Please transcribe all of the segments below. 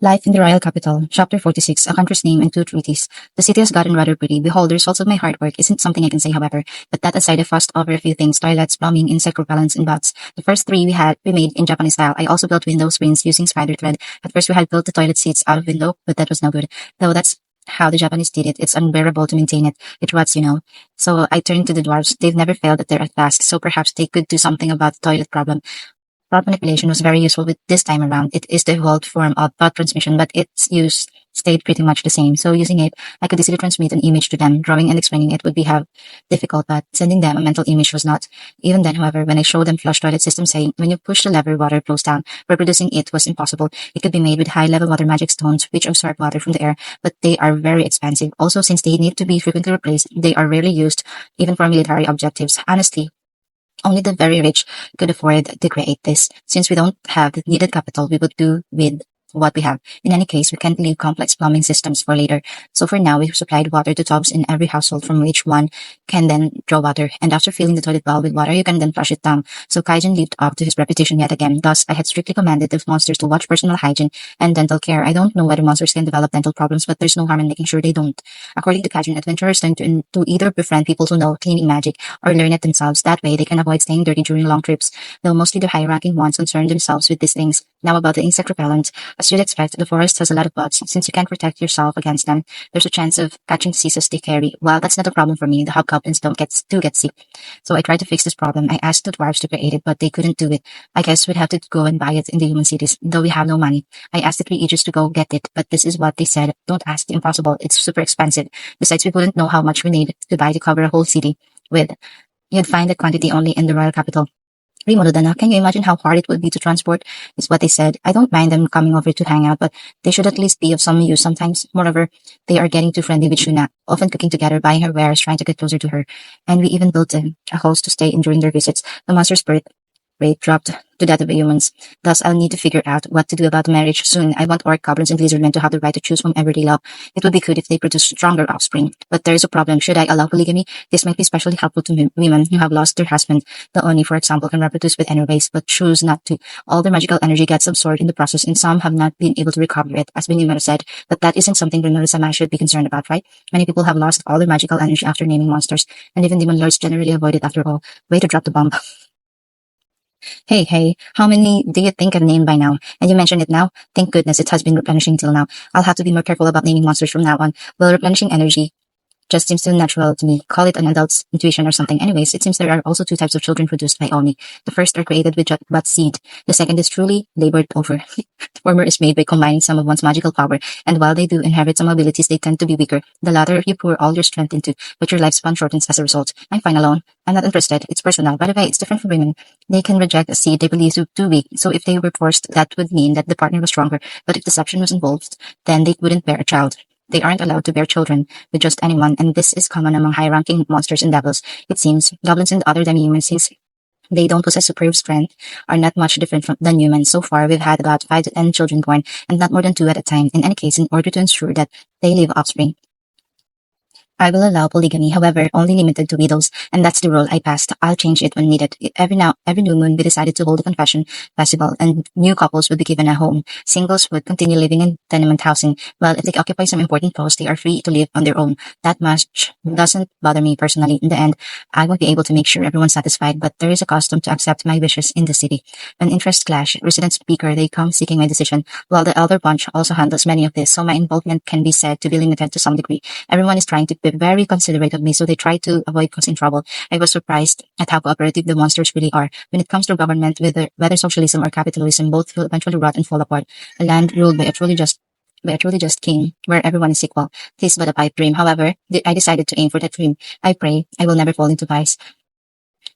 Life in the Royal Capital, Chapter 46, A Country's Name and Two Treaties. The city has gotten rather pretty. Behold, the results of my hard work isn't something I can say, however, but that aside, I fussed over a few things: toilets, plumbing, insect repellents, and baths. The first three we made in Japanese style. I also built window screens using spider thread. At first, we had built the toilet seats out of window, but that was no good. Though that's how the Japanese did it. It's unbearable to maintain it. It rots. So I turned to the dwarves. They've never failed at their task, so perhaps they could do something about the toilet problem. Thought manipulation was very useful with this time around. It is the evolved form of thought transmission, but its use stayed pretty much the same. So using it, I could easily transmit an image to them. Drawing and explaining it would be have difficult, but sending them a mental image was not. Even then, however, when I showed them flush toilet system saying, when you push the lever, water flows down, reproducing it was impossible. It could be made with high-level water magic stones, which absorb water from the air, but they are very expensive. Also, since they need to be frequently replaced, they are rarely used, even for military objectives. Honestly, only the very rich could afford to create this. Since we don't have the needed capital, we would do with what we have. In any case, we can't leave complex plumbing systems for later. So for now, we've supplied water to tubs in every household from which one can then draw water. And after filling the toilet bowl with water, you can then flush it down. So Kaijin lived up to his reputation yet again. Thus, I had strictly commanded the monsters to watch personal hygiene and dental care. I don't know whether monsters can develop dental problems, but there's no harm in making sure they don't. According to Kaijin, adventurers tend to either befriend people who know cleaning magic or learn it themselves. That way, they can avoid staying dirty during long trips. Though mostly the high-ranking ones concern themselves with these things. Now about the insect repellent. As you'd expect, the forest has a lot of bugs. Since you can't protect yourself against them, there's a chance of catching diseases they carry. Well, that's not a problem for me. The hobgoblins do get sick. So I tried to fix this problem. I asked the dwarves to create it, but they couldn't do it. I guess we'd have to go and buy it in the human cities, though we have no money. I asked the three Aegis to go get it, but this is what they said. Don't ask the impossible. It's super expensive. Besides, we wouldn't know how much we need to buy to cover a whole city with. You'd find the quantity only in the royal capital. Remodeled Dana, can you imagine how hard it would be to transport? Is what they said. I don't mind them coming over to hang out, but they should at least be of some use sometimes. Moreover, they are getting too friendly with Shuna, often cooking together, buying her wares, trying to get closer to her. And we even built a house to stay in during their visits. The monster's birth rate dropped to that of the humans. Thus, I'll need to figure out what to do about marriage soon. I want orc, goblins, and lizardmen to have the right to choose whomever they love. It would be good if they produce stronger offspring. But there is a problem. Should I allow polygamy? This might be especially helpful to women who have lost their husband. The Oni, for example, can reproduce with any race, but choose not to. All their magical energy gets absorbed in the process, and some have not been able to recover it, as Benimero said. But that isn't something Renora-sama should be concerned about, right? Many people have lost all their magical energy after naming monsters, and even demon lords generally avoid it after all. Way to drop the bomb. Hey, how many do you think I've named by now? And you mentioned it now? Thank goodness it has been replenishing till now. I'll have to be more careful about naming monsters from now on. Well, replenishing energy just seems too natural to me. Call it an adult's intuition or something. Anyways, it seems there are also two types of children produced by Oni. The first are created with but seed. The second is truly labored over. The former is made by combining some of one's magical power, and while they do inherit some abilities, they tend to be weaker. The latter you pour all your strength into, but your lifespan shortens as a result. I'm fine alone. I'm not interested. It's personal. By the way, it's different for women. They can reject a seed they believe to too weak. So if they were forced, that would mean that the partner was stronger. But if deception was involved, then they wouldn't bear a child. They aren't allowed to bear children with just anyone, and this is common among high-ranking monsters and devils. It seems goblins and other demi-humans, since they don't possess superb strength, are not much different than humans. So far, we've had about 5 to 10 children born, and not more than 2 at a time. In any case, in order to ensure that they leave offspring, I will allow polygamy, however, only limited to widows, and that's the rule I passed. I'll change it when needed. Every new moon, we decided to hold a confession festival, and new couples would be given a home. Singles would continue living in tenement housing. Well, if they occupy some important post, they are free to live on their own. That much doesn't bother me personally. In the end, I won't be able to make sure everyone's satisfied, but there is a custom to accept my wishes in the city. When interests clash, resident speaker, they come seeking my decision, while the elder bunch also handles many of this, so my involvement can be said to be limited to some degree. Everyone is trying to be very considerate of me, so they try to avoid causing trouble. I was surprised at how cooperative the monsters really are. When it comes to government, whether socialism or capitalism, both will eventually rot and fall apart. A land ruled by a truly just king, where everyone is equal. This is but a pipe dream. However, I decided to aim for that dream. I pray I will never fall into vice.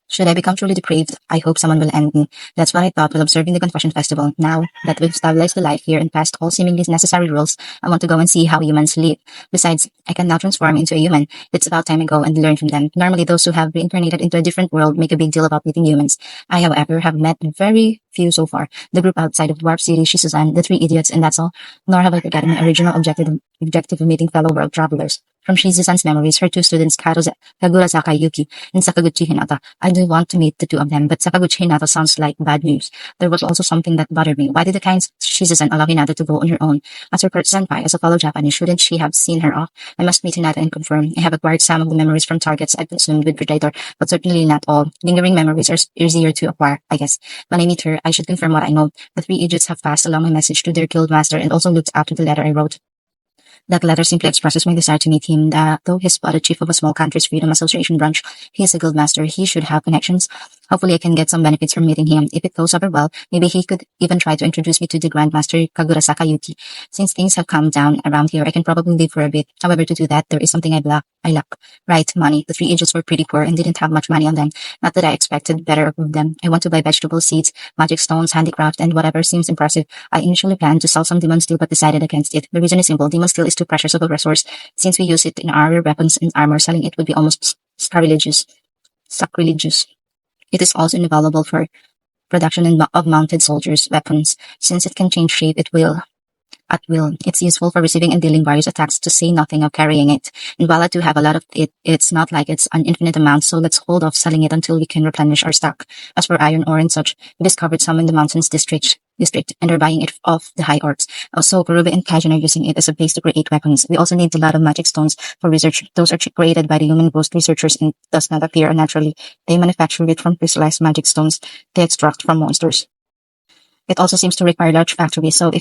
Should I become truly depraved, I hope someone will end me. That's what I thought while observing the confession festival. Now that we've stabilized the life here and passed all seemingly necessary rules, I want to go and see how humans live. Besides, I can now transform into a human. It's about time I go and learn from them. Normally, those who have reincarnated into a different world make a big deal about meeting humans. I, however, have met very few so far. The group outside of Dwarf City, Shizuzan, the 3 idiots, and that's all. Nor have I forgotten my original objective of meeting fellow world travelers. From Shizu-san's memories, her two students, Kagurazaka Yuki and Sakaguchi Hinata. I do want to meet the two of them, but Sakaguchi Hinata sounds like bad news. There was also something that bothered me. Why did the kind Shizu-san allow Hinata to go on her own? As her senpai, as a fellow Japanese, shouldn't she have seen her off? I must meet Hinata and confirm. I have acquired some of the memories from targets I've consumed with Predator, but certainly not all. Lingering memories are easier to acquire, I guess. When I meet her, I should confirm what I know. The three idiots have passed along my message to their guild master and also looked after the letter I wrote. That letter simply expresses my desire to meet him, that though he's but a chief of a small country's freedom association branch, he is a guild master. He should have connections. Hopefully I can get some benefits from meeting him. If it goes over well, maybe he could even try to introduce me to the Grandmaster Kagurasaka Yuki. Since things have calmed down around here, I can probably live for a bit. However, to do that, there is something I lack. Right, money. The three idiots were pretty poor and didn't have much money on them. Not that I expected better of them. I want to buy vegetable seeds, magic stones, handicraft, and whatever seems impressive. I initially planned to sell some demon steel but decided against it. The reason is simple. Demon steel is too precious of a resource. Since we use it in our weapons and armor, selling it would be almost sacrilegious. It is also invaluable for production of mounted soldiers' weapons. Since it can change shape at will. It's useful for receiving and dealing various attacks, to say nothing of carrying it. And while I do have a lot of it, it's not like it's an infinite amount, so let's hold off selling it until we can replenish our stock. As for iron ore and such, we discovered some in the mountains district and are buying it off the high orcs. Also, Karube and Kajin are using it as a base to create weapons. We also need a lot of magic stones for research. Those are created by the human ghost researchers and does not appear unnaturally. They manufacture it from crystallized magic stones they extract from monsters. It also seems to require large factories, so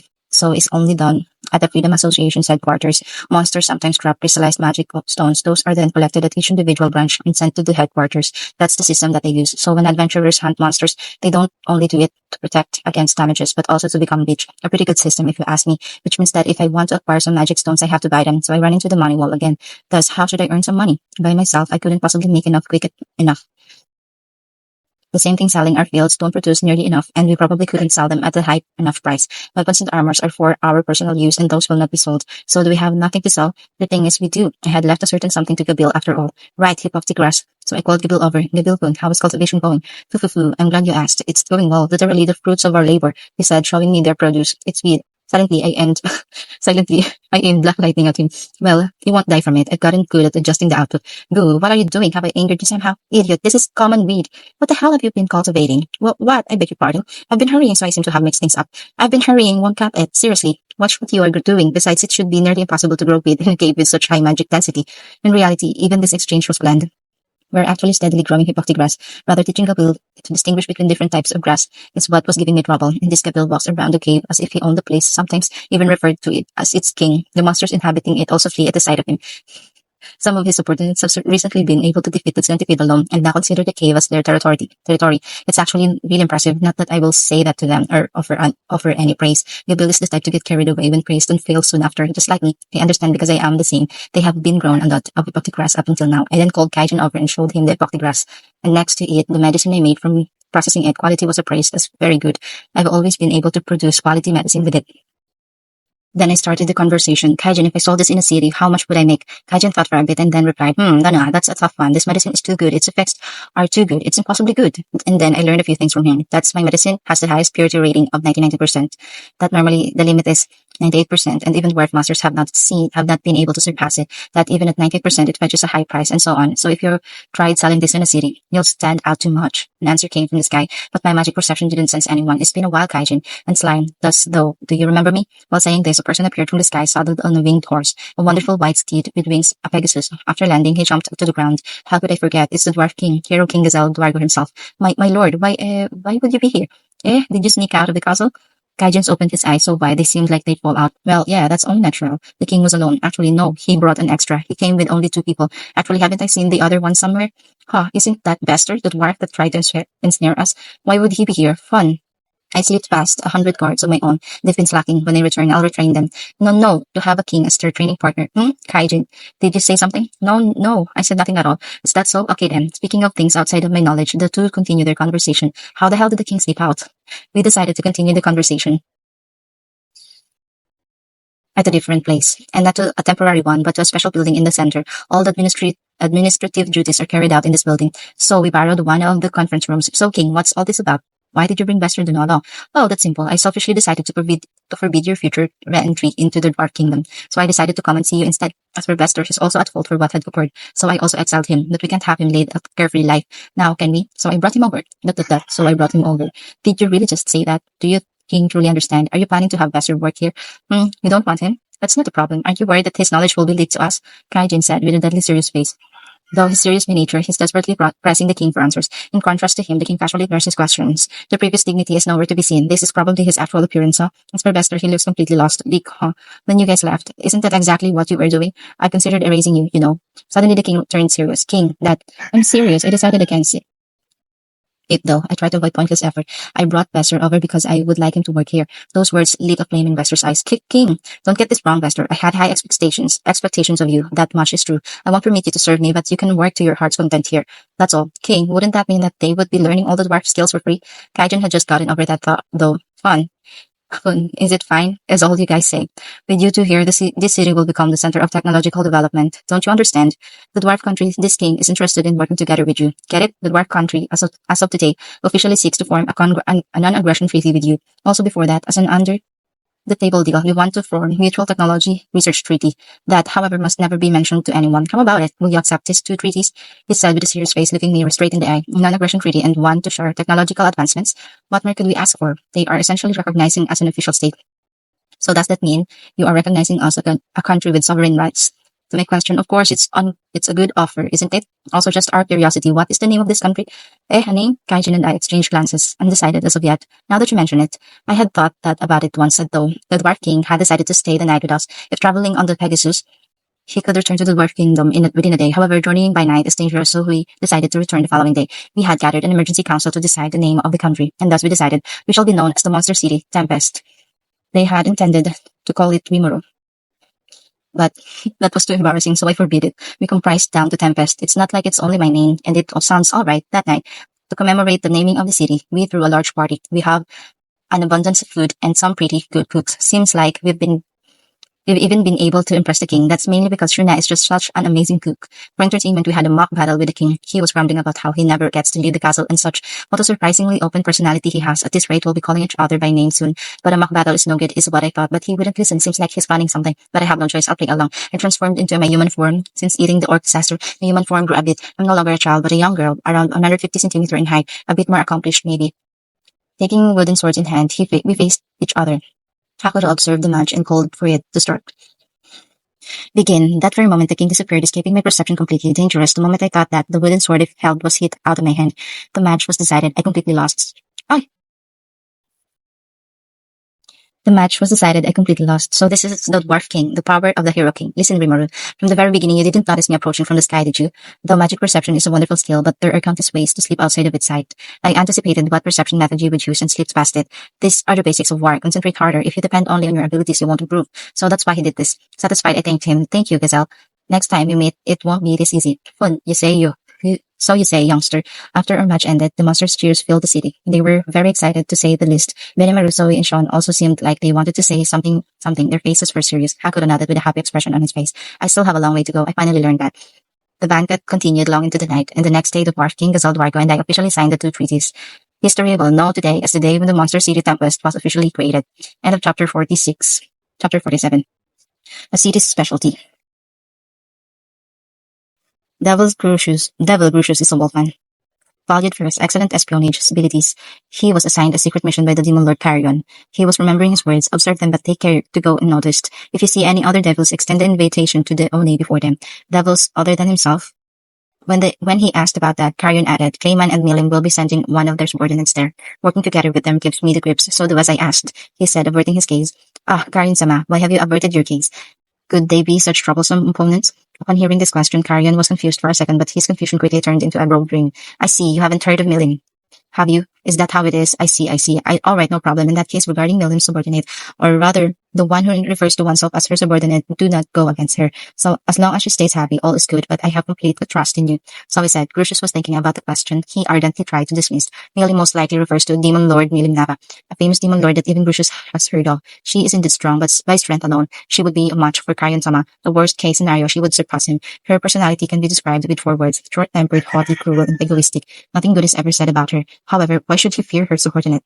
it's only done at the Freedom Association's headquarters. Monsters sometimes grab crystallized magic stones. Those are then collected at each individual branch and sent to the headquarters. That's the system that they use. So when adventurers hunt monsters, they don't only do it to protect against damages, but also to become rich. A pretty good system, if you ask me, which means that if I want to acquire some magic stones, I have to buy them. So I run into the money wall again. Thus, how should I earn some money? By myself, I couldn't possibly make enough quick enough. The same thing selling our fields don't produce nearly enough, and we probably couldn't sell them at a high enough price. Weapons and armors are for our personal use, and those will not be sold. So do we have nothing to sell? The thing is, we do. I had left a certain something to Gabil after all. Right, he puffed the grass. So I called Gabil over. Gabil-kun, how is cultivation going? Foo. I'm glad you asked. It's going well. Literally the fruits of our labor, he said, showing me their produce. It's weird. Silently, I aimed black lightning at him. Well, you won't die from it. I've gotten good at adjusting the output. Goo, what are you doing? Have I angered you somehow? Idiot, this is common weed. What the hell have you been cultivating? Well, what? I beg your pardon. I've been hurrying, so I seem to have mixed things up. I've been hurrying, won't cut it. Seriously, watch what you are doing. Besides, it should be nearly impossible to grow weed in a cave with such high magic density. In reality, even this exchange was planned. We're actually steadily growing hypoxia grass. Rather, teaching Gabil to distinguish between different types of grass is what was giving me trouble. And this Gabil walks around the cave as if he owned the place, sometimes even referred to it as its king. The monsters inhabiting it also flee at the sight of him. Some of his subordinates have recently been able to defeat the centipede alone and now consider the cave as their territory. It's actually really impressive. Not that I will say that to them or offer any praise. Gabil is the type to get carried away when praised and fails soon after, just like me. I understand because I am the same. They have been grown a lot of hypoxia grass up until now. I then called Kaijin over and showed him the hypoxia grass. And next to it, the medicine I made from processing it. Quality was appraised as very good. I've always been able to produce quality medicine with it. Then I started the conversation. Kaijin, if I sold this in a city, how much would I make? Kaijin thought for a bit and then replied, Dana, that's a tough one. This medicine is too good. Its effects are too good. It's impossibly good. And then I learned a few things from him. That's my medicine has the highest purity rating of 99%. That normally the limit is 98%, and even dwarf masters have not been able to surpass it. That even at 98%, it fetches a high price, and so on. So if you tried selling this in a city, you'll stand out too much. An answer came from the sky, but my magic perception didn't sense anyone. It's been a while, Kaijin, and slime. Thus, though, do you remember me? While saying this, a person appeared from the sky, saddled on a winged horse, a wonderful white steed with wings, a Pegasus. After landing, he jumped to the ground. How could I forget? It's the dwarf king, Hero King Gazelle Dwargo himself. My lord, why would you be here? Did you sneak out of the castle? Kaijins opened his eyes so wide they seemed like they'd fall out. Well, yeah, that's only natural. The king was alone. Actually, no, he brought an extra. He came with only 2 people. Actually, haven't I seen the other one somewhere? Isn't that Bester, the dwarf that tried to ensnare us? Why would he be here? Fun. I slipped past 100 guards of my own. They've been slacking. When I return, I'll retrain them. No, to have a king as their training partner. Kaijin, did you say something? No, I said nothing at all. Is that so? Okay then. Speaking of things outside of my knowledge, the two continued their conversation. How the hell did the king sleep out? We decided to continue the conversation at a different place, and not to a temporary one, but to a special building in the center. All the administrative duties are carried out in this building. So we borrowed one of the conference rooms. So, King, what's all this about? Why did you bring Bester to know along? Oh, that's simple. I selfishly decided to forbid your future re-entry into the Dwarf Kingdom. So I decided to come and see you instead. As for Bester, he's also at fault for what had occurred. So I also exiled him, but we can't have him lead a carefree life. Now, can we? So I brought him over. So I brought him over. Did you really just say that? Do you, King, truly understand? Are you planning to have Bester work here? You don't want him? That's not a problem. Aren't you worried that his knowledge will be leaked to us? Kaijin said with a deadly serious face. Though he's serious by nature, he's desperately pressing the king for answers. In contrast to him, the king casually ignores his questions. The previous dignity is nowhere to be seen. This is probably his actual appearance, huh? As for Bester, he looks completely lost. Dick, huh? When you guys left, isn't that exactly what you were doing? I considered erasing you, you know. Suddenly the king turned serious. King, I'm serious. I decided against it though. I tried to avoid pointless effort. I brought Bester over because I would like him to work here. Those words lit a flame in Bester's eyes. King, don't get this wrong, Bester. I had high expectations of you. That much is true. I won't permit you to serve me, but you can work to your heart's content here. That's all. King, wouldn't that mean that they would be learning all the dwarf skills for free? Kaijin had just gotten over that thought, though. Fun. Is it fine? Is all you guys say. With you two here, this city will become the center of technological development. Don't you understand? The dwarf country, this king, is interested in working together with you. Get it? The dwarf country, as of today, officially seeks to form a non-aggression treaty with you. Also before that, as an under the table deal, we want to form mutual technology research treaty. That, however, must never be mentioned to anyone. How about it? Will you accept these two treaties? He said with a serious face, looking me straight in the eye. Non-aggression treaty and one to share technological advancements. What more could we ask for? They are essentially recognizing as an official state. So does that mean you are recognizing us as a country with sovereign rights? To my question, of course, it's a good offer, isn't it? Also, just our curiosity, what is the name of this country? A name? Kaijin and I exchanged glances, undecided as of yet. Now that you mention it, I had thought about it once, though the Dwarf King had decided to stay the night with us. If traveling on the Pegasus, he could return to the Dwarf Kingdom within a day. However, journeying by night is dangerous, so we decided to return the following day. We had gathered an emergency council to decide the name of the country, and thus we decided we shall be known as the Monster City, Tempest. They had intended to call it Rimuru, but that was too embarrassing, so I forbid it. We comprised down to Tempest. It's not like it's only my name, and it sounds alright. That night, to commemorate the naming of the city, we threw a large party. We have an abundance of food and some pretty good cooks. Seems like we've even been able to impress the king. That's mainly because Shuna is just such an amazing cook. For entertainment, we had a mock battle with the king. He was rambling about how he never gets to leave the castle and such. What a surprisingly open personality he has. At this rate, we'll be calling each other by name soon. But a mock battle is no good, is what I thought. But he wouldn't listen. Seems like he's planning something. But I have no choice. I'll play along. I transformed into my human form. Since eating the orc disaster, my human form grew a bit. I'm no longer a child, but a young girl, around 150 centimeters in height. A bit more accomplished, maybe. Taking wooden swords in hand, we faced each other. Hakuro observed the match and called for it to start. Begin. That very moment the king disappeared, escaping my perception completely. Dangerous. The moment I thought that, the wooden sword if held was hit out of my hand. The match was decided. I completely lost. The match was decided. I completely lost. So this is the Dwarf King, the power of the Hero King. Listen, Rimuru. From the very beginning, you didn't notice me approaching from the sky, did you? Though magic perception is a wonderful skill, but there are countless ways to sleep outside of its sight. I anticipated what perception method you would use and slipped past it. These are the basics of war. Concentrate harder. If you depend only on your abilities, you won't improve. So that's why he did this. Satisfied, I thanked him. Thank you, Gazelle. Next time we meet, it won't be this easy. Fun, So you say, youngster. After our match ended, the monsters' cheers filled the city. They were very excited, to say the least. Benimaru, Zoe, and Sean also seemed like they wanted to say something. Their faces were serious. Hakuro nodded with a happy expression on his face. I still have a long way to go. I finally learned that. The banquet continued long into the night, and the next day the Dwarf King, Gazelle Dwargo, and I officially signed the two treaties. History will know today as the day when the Monster City Tempest was officially created. End of chapter 46. Chapter 47. A city's specialty. Devil Crucius is a wolfman. Valued for his excellent espionage abilities, he was assigned a secret mission by the Demon Lord Carrion. He was remembering his words, observe them but take care to go unnoticed. If you see any other devils, extend the invitation to the Oni before them. Devils other than himself. When he asked about that, Carrion added, Clayman and Milim will be sending one of their subordinates there. Working together with them gives me the grips, so do as I asked, he said, averting his gaze. Carrion-sama, why have you averted your gaze? Could they be such troublesome opponents? Upon hearing this question, Carrion was confused for a second, but his confusion quickly turned into a broad grin. I see, you haven't heard of Milim. Have you? Is that how it is? I see. Alright, no problem. In that case, regarding Milim's subordinate, or rather, the one who refers to oneself as her subordinate, do not go against her. So, as long as she stays happy, all is good, but I have complete trust in you. So he said. Crucius was thinking about the question he ardently tried to dismiss. Milim most likely refers to Demon Lord Milim Nava, a famous demon lord that even Crucius has heard of. She is indeed strong, but by strength alone, she would be a match for Carrion-sama. The worst case scenario, she would surpass him. Her personality can be described with 4 words: short-tempered, haughty, cruel, and egoistic. Nothing good is ever said about her. However, Why should he fear her subordinate?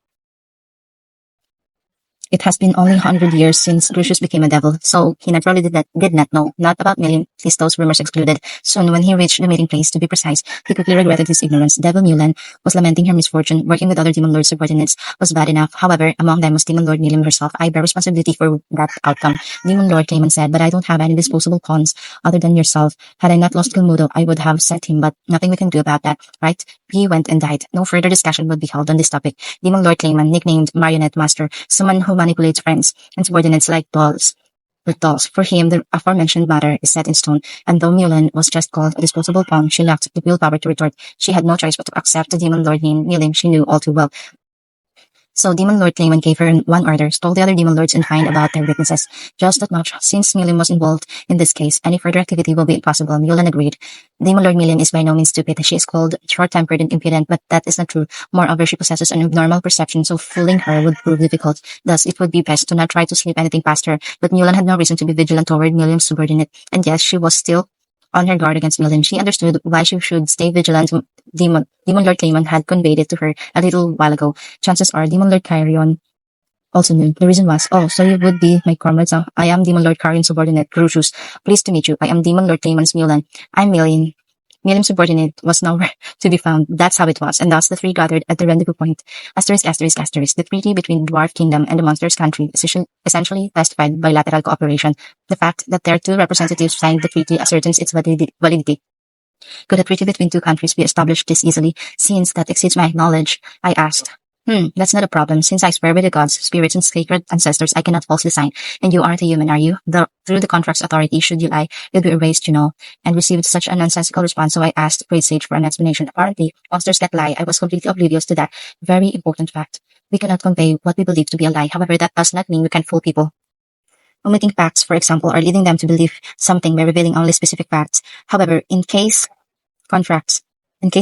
It has been only 100 years since Lucius became a devil, so he naturally did not know, not about Million, his those rumors excluded. Soon, when he reached the meeting place, to be precise, he quickly regretted his ignorance. Devil Mulan was lamenting her misfortune. Working with other Demon Lord subordinates was bad enough. However, among them was Demon Lord Milim herself. I bear responsibility for that outcome. Demon Lord came and said, but I don't have any disposable pawns other than yourself. Had I not lost Gilmudo, I would have set him, but nothing we can do about that, right? He went and died. No further discussion would be held on this topic. Demon Lord Clayman, nicknamed Marionette Master, someone who manipulates friends and subordinates like dolls. With dolls. For him, the aforementioned matter is set in stone, and though Mulan was just called a disposable pawn, she lacked the willpower to retort. She had no choice but to accept the Demon Lord name, Milim she knew all too well. So Demon Lord Clayman gave her one order, stole the other Demon Lords and find about their weaknesses. Just that much. Since Milim was involved in this case, any further activity will be impossible. Mulan agreed. Demon Lord Milim is by no means stupid. She is called short-tempered and impudent, but that is not true. Moreover, she possesses an abnormal perception, so fooling her would prove difficult. Thus, it would be best to not try to slip anything past her. But Mulan had no reason to be vigilant toward Milim's subordinate, and yes, she was still on her guard against Milim. She understood why she should stay vigilant. Demon Lord Clayman had conveyed it to her a little while ago. Chances are Demon Lord Kyrion also knew. The reason was, oh, so you would be my comrades. I am Demon Lord Kyrion's subordinate, Crucius. Pleased to meet you. I am Demon Lord Clayman's Mulan. I'm Million. Milim's subordinate was nowhere to be found. That's how it was, and thus the three gathered at the rendezvous point. Asterisk, asterisk, asterisk. The treaty between the Dwarf Kingdom and the Monsters Country is essentially testified bilateral cooperation. The fact that their two representatives signed the treaty ascertains its validity. Could a treaty between two countries be established this easily? Since that exceeds my knowledge, I asked. That's not a problem. Since I swear by the gods, spirits, and sacred ancestors, I cannot falsely sign. And you aren't a human, are you? Through the contract's authority, should you lie, you'll be erased, and received such an nonsensical response, so I asked Great Sage for an explanation. Apparently, monsters can't lie. I was completely oblivious to that very important fact. We cannot convey what we believe to be a lie. However, that does not mean we can fool people. Omitting facts, for example, or leading them to believe something by revealing only specific facts. However, in case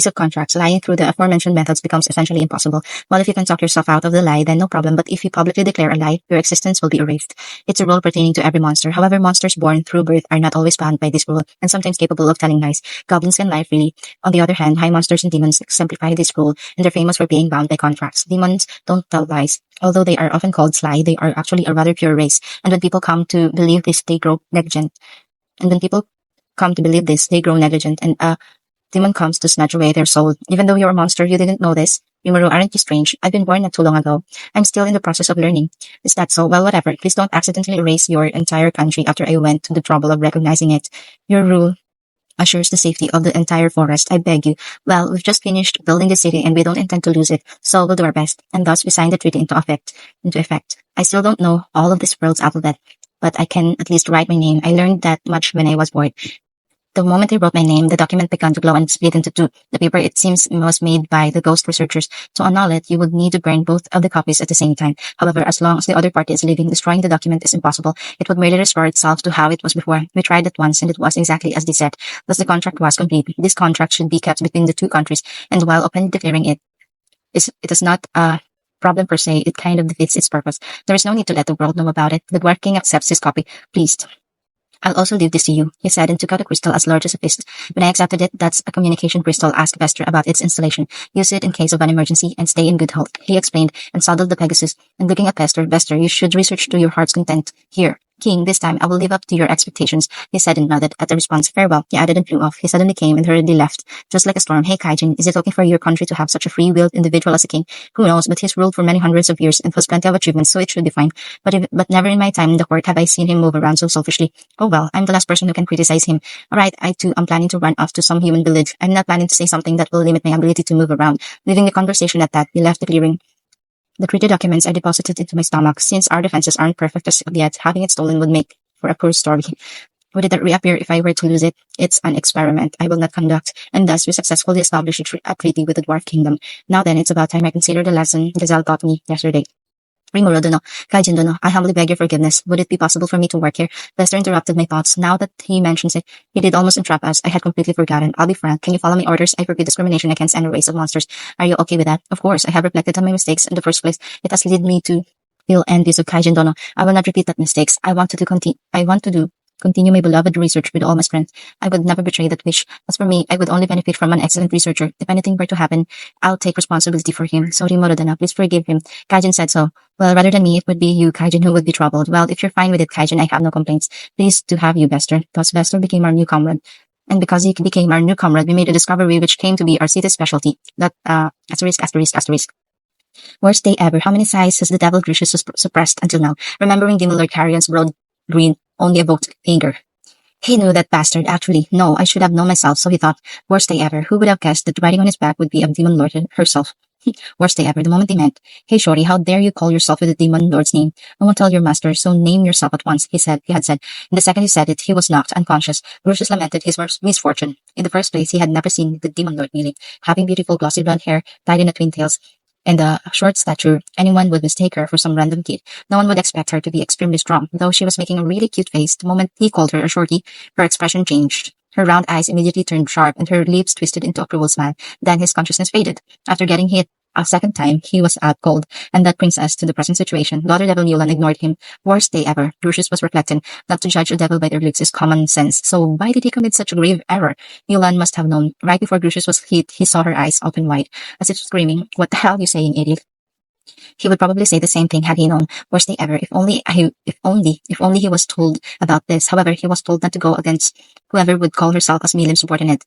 of contracts, lying through the aforementioned methods becomes essentially impossible. Well, if you can talk yourself out of the lie, then no problem, but if you publicly declare a lie, your existence will be erased. It's a rule pertaining to every monster. However, monsters born through birth are not always bound by this rule, and sometimes capable of telling lies. Goblins can lie freely. On the other hand, high monsters and demons exemplify this rule, and they're famous for being bound by contracts. Demons don't tell lies. Although they are often called sly, they are actually a rather pure race, and when people come to believe this, they grow negligent. And demon comes to snatch away their soul. Even though you're a monster, you didn't know this. Rimuru, aren't you strange? I've been born not too long ago. I'm still in the process of learning. Is that so? Well, whatever. Please don't accidentally erase your entire country after I went to the trouble of recognizing it. Your rule assures the safety of the entire forest. I beg you. Well, we've just finished building the city and we don't intend to lose it, so we'll do our best. And thus we signed the treaty into effect. I still don't know all of this world's alphabet, but I can at least write my name. I learned that much when I was born. The moment I wrote my name, the document began to glow and split into two. The paper, it seems, was made by the ghost researchers. To annul it, you would need to burn both of the copies at the same time. However, as long as the other party is living, destroying the document is impossible. It would merely restore itself to how it was before. We tried it once, and it was exactly as they said. Thus, the contract was complete. This contract should be kept between the two countries, and while openly declaring it is not a problem per se, it kind of defeats its purpose. There is no need to let the world know about it. The Dwarf King accepts his copy. Pleased. I'll also leave this to you, he said, and took out a crystal as large as a fist. When I accepted it, that's a communication crystal. Ask Vester about its installation. Use it in case of an emergency and stay in good health, he explained, and saddled the Pegasus. And looking at Vester, you should research to your heart's content. Here, King, this time I will live up to your expectations, he said and nodded. At the response, farewell, he added and flew off. He suddenly came and hurriedly left, just like a storm. Hey, Kaijin, is it okay for your country to have such a free-willed individual as a king? Who knows, but he's ruled for many hundreds of years and has plenty of achievements, so it should be fine. But never in my time in the court have I seen him move around so selfishly. Oh well, I'm the last person who can criticize him. Alright, I too am planning to run off to some human village. I'm not planning to say something that will limit my ability to move around. Leaving the conversation at that, we left the clearing. The treaty documents I deposited into my stomach. Since our defenses aren't perfect as of yet, having it stolen would make for a poor story. Would it reappear if I were to lose it? It's an experiment I will not conduct, and thus we successfully established a treaty with the Dwarf Kingdom. Now then, it's about time I consider the lesson Gazelle taught me yesterday. Rimuru Dono, Kaijin Dono, I humbly beg your forgiveness. Would it be possible for me to work here? Lester interrupted my thoughts. Now that he mentions it, he did almost entrap us. I had completely forgotten. I'll be frank. Can you follow my orders? I forbid discrimination against any race of monsters. Are you okay with that? Of course. I have reflected on my mistakes in the first place. It has led me to feel envious of Kaijin Dono. I will not repeat that mistakes. I want to do continue my beloved research with all my strength. I would never betray that wish. As for me, I would only benefit from an excellent researcher. If anything were to happen, I'll take responsibility for him. So Rimoro-dana, please forgive him. Kaijin said so. Well, rather than me, it would be you, Kaijin, who would be troubled. Well, if you're fine with it, Kaijin, I have no complaints. Pleased to have you, Bester. Thus, Bester became our new comrade. And because he became our new comrade, we made a discovery which came to be our city's specialty. That, asterisk. Worst day ever. How many sighs has the devil Grecius suppressed until now? Remembering Demon Lord Carrion's broad grin only evoked anger. He knew that bastard. Actually, no, I should have known myself, so he thought. Worst day ever. Who would have guessed that riding on his back would be a Demon Lord herself? Worst day ever. The moment they met. Hey, shorty, how dare you call yourself with the Demon Lord's name? I won't tell your master, so name yourself at once, he had said. In the second he said it, he was knocked unconscious. Lucius lamented his misfortune. In the first place, he had never seen the Demon Lord really. Having beautiful glossy blonde hair, tied in a twin tails, and a short stature, anyone would mistake her for some random kid. No one would expect her to be extremely strong, though she was making a really cute face. The moment he called her a shorty, her expression changed. Her round eyes immediately turned sharp, and her lips twisted into a cruel smile. Then his consciousness faded. After getting hit a second time, he was out cold, and that brings us to the present situation. Daughter Devil Mulan ignored him. Worst day ever. Lucius was reflecting. Not to judge a devil by their looks is common sense. So why did he commit such a grave error? Mulan must have known. Right before Lucius was hit, he saw her eyes open wide, as if screaming, "What the hell are you saying, idiot?" He would probably say the same thing had he known. Worst day ever. If only he was told about this. However, he was told not to go against whoever would call herself as Milim's subordinate.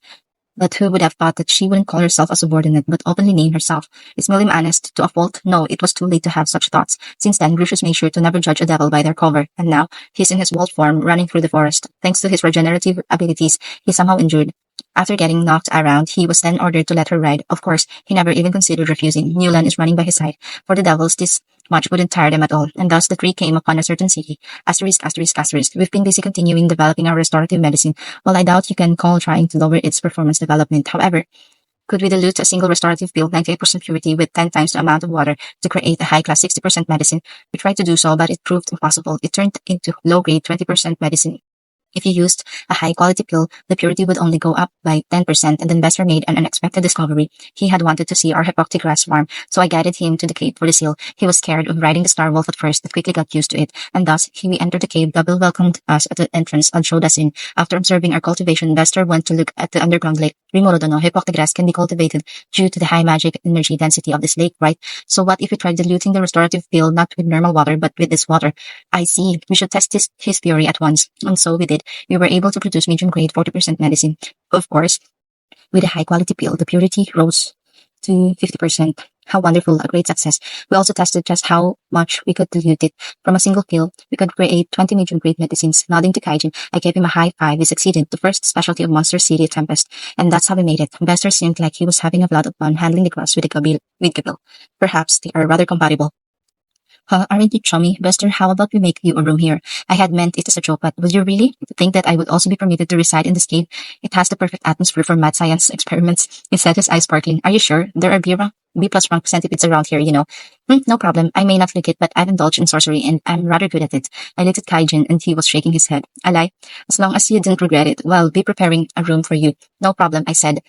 But who would have thought that she wouldn't call herself a subordinate, but openly name herself? Is Milim honest to a fault? No, it was too late to have such thoughts. Since then, Lucius made sure to never judge a devil by their cover, and now, he's in his wolf form, running through the forest. Thanks to his regenerative abilities, he's somehow injured. After getting knocked around, he was then ordered to let her ride. Of course, he never even considered refusing. Mulan is running by his side. For the devils, this much wouldn't tire them at all, and thus the three came upon a certain city. Asterisk. We've been busy continuing developing our restorative medicine. Well, I doubt you can call trying to lower its performance development. However, could we dilute a single restorative pill, 98% purity, with 10 times the amount of water to create a high-class 60% medicine? We tried to do so, but it proved impossible. It turned into low-grade 20% medicine. If you used a high-quality pill, the purity would only go up by 10%, and then Bester made an unexpected discovery. He had wanted to see our hypoxia grass farm, so I guided him to the cave for the seal. He was scared of riding the Star Wolf at first, but quickly got used to it, and thus we entered the cave. Double welcomed us at the entrance and showed us in. After observing our cultivation, Bester went to look at the underground lake. Rimoro-dono, hypoxia grass can be cultivated due to the high magic energy density of this lake, right? So what if we tried diluting the restorative pill not with normal water, but with this water? I see. We should test his theory at once. And so we did. We were able to produce medium-grade 40% medicine. Of course, with a high-quality pill, the purity rose to 50%. How wonderful, a great success. We also tested just how much we could dilute it. From a single pill, we could create 20 medium-grade medicines. Nodding to Kaijin, I gave him a high five. We succeeded, the first specialty of Monster City Tempest. And that's how we made it. Bester seemed like he was having a lot of fun handling the grass with Gabil. Perhaps they are rather compatible. Huh, aren't you chummy? Bester, how about we make you a room here? I had meant it as a joke, but would you really think that I would also be permitted to reside in this cave? It has the perfect atmosphere for mad science experiments. He said, his eyes sparkling. Are you sure? There are B+ rank centipedes around here, you know. No problem. I may not look it, but I've indulged in sorcery, and I'm rather good at it. I looked at Kaijin, and he was shaking his head. I lie. As long as you didn't regret it, well, be preparing a room for you. No problem, I said.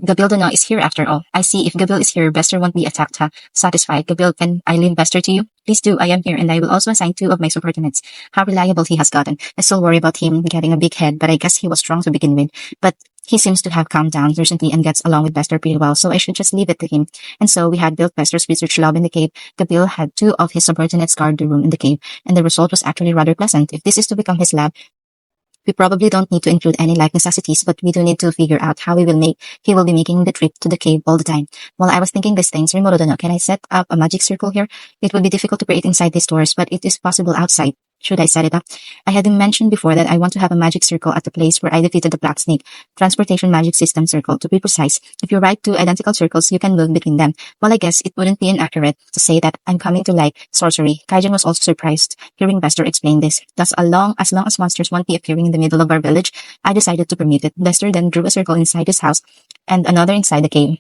Gabil is here after all. I see. If Gabil is here, Bester won't be attacked, huh? Satisfied. Gabil, can I leave Bester to you? Please do. I am here, and I will also assign 2 of my subordinates. How reliable he has gotten. I still worry about him getting a big head, but I guess he was strong to begin with. But he seems to have calmed down recently and gets along with Bester pretty well, so I should just leave it to him. And so we had built Bester's research lab in the cave. Gabil had 2 of his subordinates guard the room in the cave, and the result was actually rather pleasant. If this is to become his lab, we probably don't need to include any life necessities, but we do need to figure out how he will be making the trip to the cave all the time. While I was thinking these things, Rimoro-dono, can I set up a magic circle here? It would be difficult to create inside these doors, but it is possible outside. Should I set it up? I had mentioned before that I want to have a magic circle at the place where I defeated the Black Snake. Transportation magic system circle, to be precise. If you write 2 identical circles, you can move between them. Well, I guess it wouldn't be inaccurate to say that I'm coming to like sorcery. Kaijin was also surprised hearing Bester explain this. Thus, as long as monsters won't be appearing in the middle of our village, I decided to permit it. Bester then drew a circle inside his house and another inside the cave.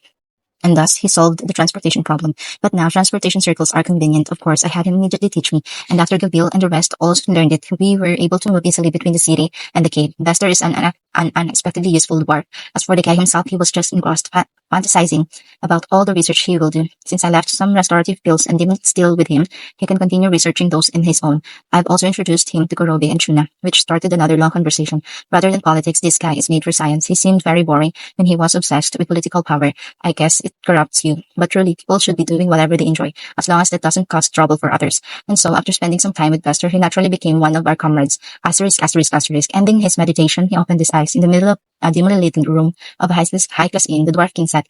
And thus, he solved the transportation problem. But now, transportation circles are convenient. Of course, I had him immediately teach me. And after Gabil and the rest also learned it, we were able to move easily between the city and the cave. Bester is an unexpectedly useful dwarf. As for the guy himself, he was just engrossed fantasizing about all the research he will do. Since I left some restorative pills and demons still with him, he can continue researching those in his own. I've also introduced him to Kurobe and Chuna, which started another long conversation. Rather than politics, this guy is made for science. He seemed very boring when he was obsessed with political power. I guess it corrupts you, but truly, people should be doing whatever they enjoy, as long as that doesn't cause trouble for others. And so, after spending some time with Buster, he naturally became one of our comrades. Asterisk, asterisk, asterisk. Ending his meditation, he opened his eyes. In the middle of a dimly lit room of a high-class inn, the Dwarf King sat.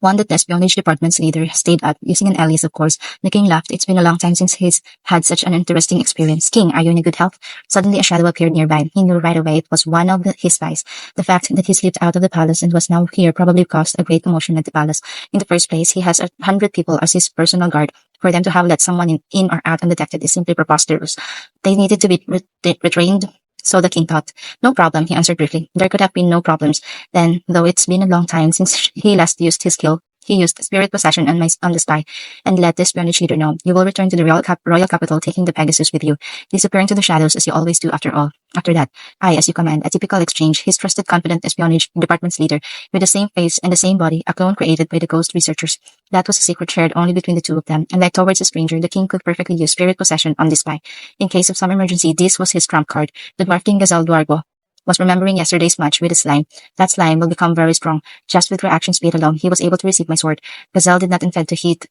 One that the espionage department's leader stayed at, using an alias, of course. The king laughed. It's been a long time since he's had such an interesting experience. King, are you in good health? Suddenly a shadow appeared nearby. He knew right away it was one of his spies. The fact that he slipped out of the palace and was now here probably caused a great commotion at the palace. In the first place, he has 100 people as his personal guard. For them to have let someone in or out undetected is simply preposterous. They needed to be retrained. So the king thought. No problem, he answered briefly. There could have been no problems. Then, though it's been a long time since he last used his skill, he used spirit possession on the spy and let the espionage leader know. You will return to the royal capital, taking the Pegasus with you, disappearing to the shadows as you always do after all. After that, as you command, a typical exchange, his trusted confident espionage department's leader, with the same face and the same body, a clone created by the ghost researchers. That was a secret shared only between the two of them, and like towards a stranger, the king could perfectly use spirit possession on this spy. In case of some emergency, this was his trump card. The Dwarf King Gazelle Duargo was remembering yesterday's match with the slime. That slime will become very strong. Just with reaction speed alone, he was able to receive my sword. Gazelle did not intend to hit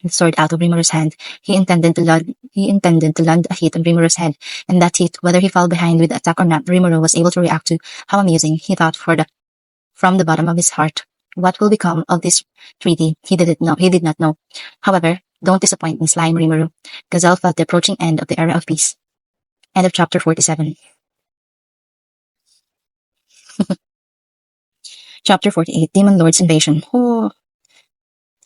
the sword out of Rimuru's hand. He intended to land a hit on Rimuru's head, and that hit, whether he fell behind with the attack or not, Rimuru was able to react to. How amusing, he thought from the bottom of his heart. What will become of this treaty? He did not know. However, don't disappoint me, slime Rimuru. Gazelle felt the approaching end of the era of peace. End of chapter 47. Chapter 48, Demon Lord's Invasion. Oh.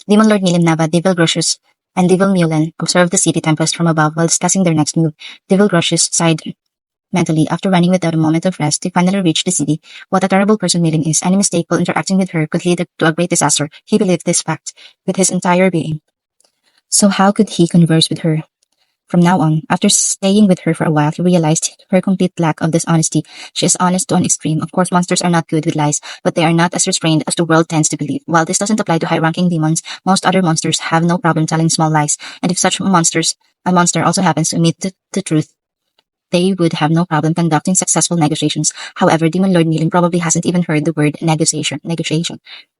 Demon Lord Milim Nava, Devil Grotius, and Devil Mulen observed the city tempest from above while discussing their next move. Devil Grotius sighed mentally. After running without a moment of rest, they finally reached the city. What a terrible person Milim is. Any mistake while interacting with her could lead to a great disaster. He believed this fact with his entire being. So how could he converse with her? From now on, after staying with her for a while, he realized her complete lack of dishonesty. She is honest to an extreme. Of course, monsters are not good with lies, but they are not as restrained as the world tends to believe. While this doesn't apply to high-ranking demons, most other monsters have no problem telling small lies. And if such a monster also happens to admit the truth, they would have no problem conducting successful negotiations. However, Demon Lord Milim probably hasn't even heard the word negotiation.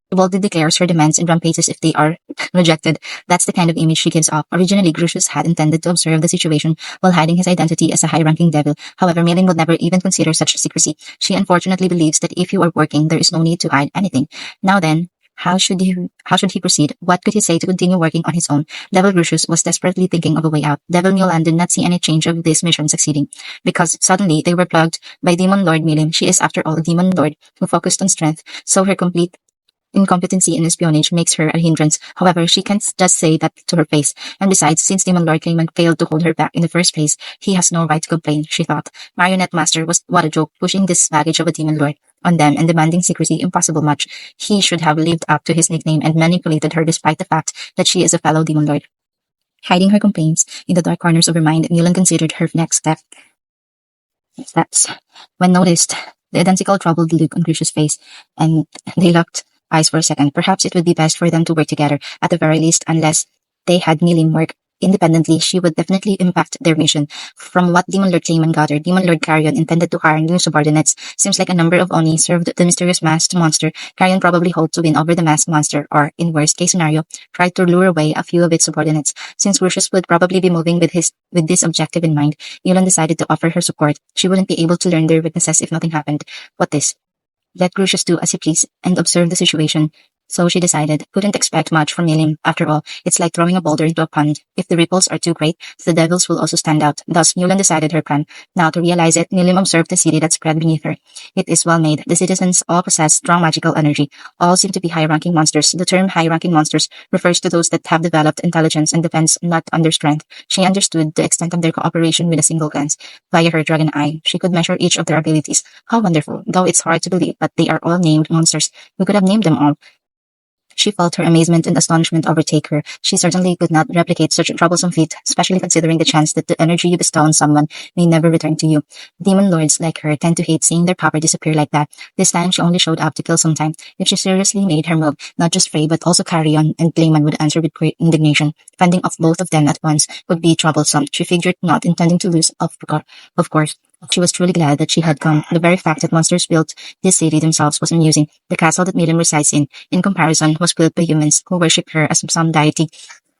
He boldly declares her demands and rampages if they are rejected. That's the kind of image she gives off. Originally, Grucius had intended to observe the situation while hiding his identity as a high-ranking devil. However, Milim would never even consider such secrecy. She unfortunately believes that if you are working, there is no need to hide anything. Now then, how should he proceed? What could he say to continue working on his own? Devil Grucius was desperately thinking of a way out. Devil Mulan did not see any change of this mission succeeding, because suddenly they were plugged by Demon Lord Milim. She is, after all, a demon lord who focused on strength, so her complete incompetency in espionage makes her a hindrance. However, she can't just say that to her face. And besides, since Demon Lord Clayman failed to hold her back in the first place, he has no right to complain, she thought. Marionette Master was what a joke, pushing this baggage of a Demon Lord on them and demanding secrecy impossible much. He should have lived up to his nickname and manipulated her despite the fact that she is a fellow Demon Lord. Hiding her complaints in the dark corners of her mind, Mulan considered her next steps. When noticed the identical troubled look on Grish's face, and they looked eyes for a second. Perhaps it would be best for them to work together, at the very least, unless they had Milim work independently. She would definitely impact their mission. From what Demon Lord Clayman gathered, Demon Lord Carrion intended to hire new subordinates. Seems like a number of Oni served the mysterious masked monster. Carrion probably hoped to win over the masked monster, or, in worst case scenario, tried to lure away a few of its subordinates. Since Lucius would probably be moving with this objective in mind, Yulan decided to offer her support. She wouldn't be able to learn their weaknesses if nothing happened. What this? Let Crucius do as he pleased and observe the situation. So she decided, couldn't expect much from Milim. After all, it's like throwing a boulder into a pond. If the ripples are too great, the devils will also stand out. Thus, Mulan decided her plan. Now, to realize it, Milim observed the city that spread beneath her. It is well made. The citizens all possess strong magical energy. All seem to be high-ranking monsters. The term high-ranking monsters refers to those that have developed intelligence and defense not under strength. She understood the extent of their cooperation with a single glance. Via her dragon eye, she could measure each of their abilities. How wonderful. Though it's hard to believe, but they are all named monsters. We could have named them all. She felt her amazement and astonishment overtake her. She certainly could not replicate such a troublesome feat, especially considering the chance that the energy you bestow on someone may never return to you. Demon lords like her tend to hate seeing their power disappear like that. This time she only showed up to kill some time. If she seriously made her move, not just Frey but also Carrion and Clayman would answer with great indignation. Fending off both of them at once would be troublesome. She figured, not intending to lose, of course. She was truly glad that she had come. The very fact that monsters built this city themselves was amusing. The castle that Miriam resides in comparison, was built by humans who worshipped her as some deity.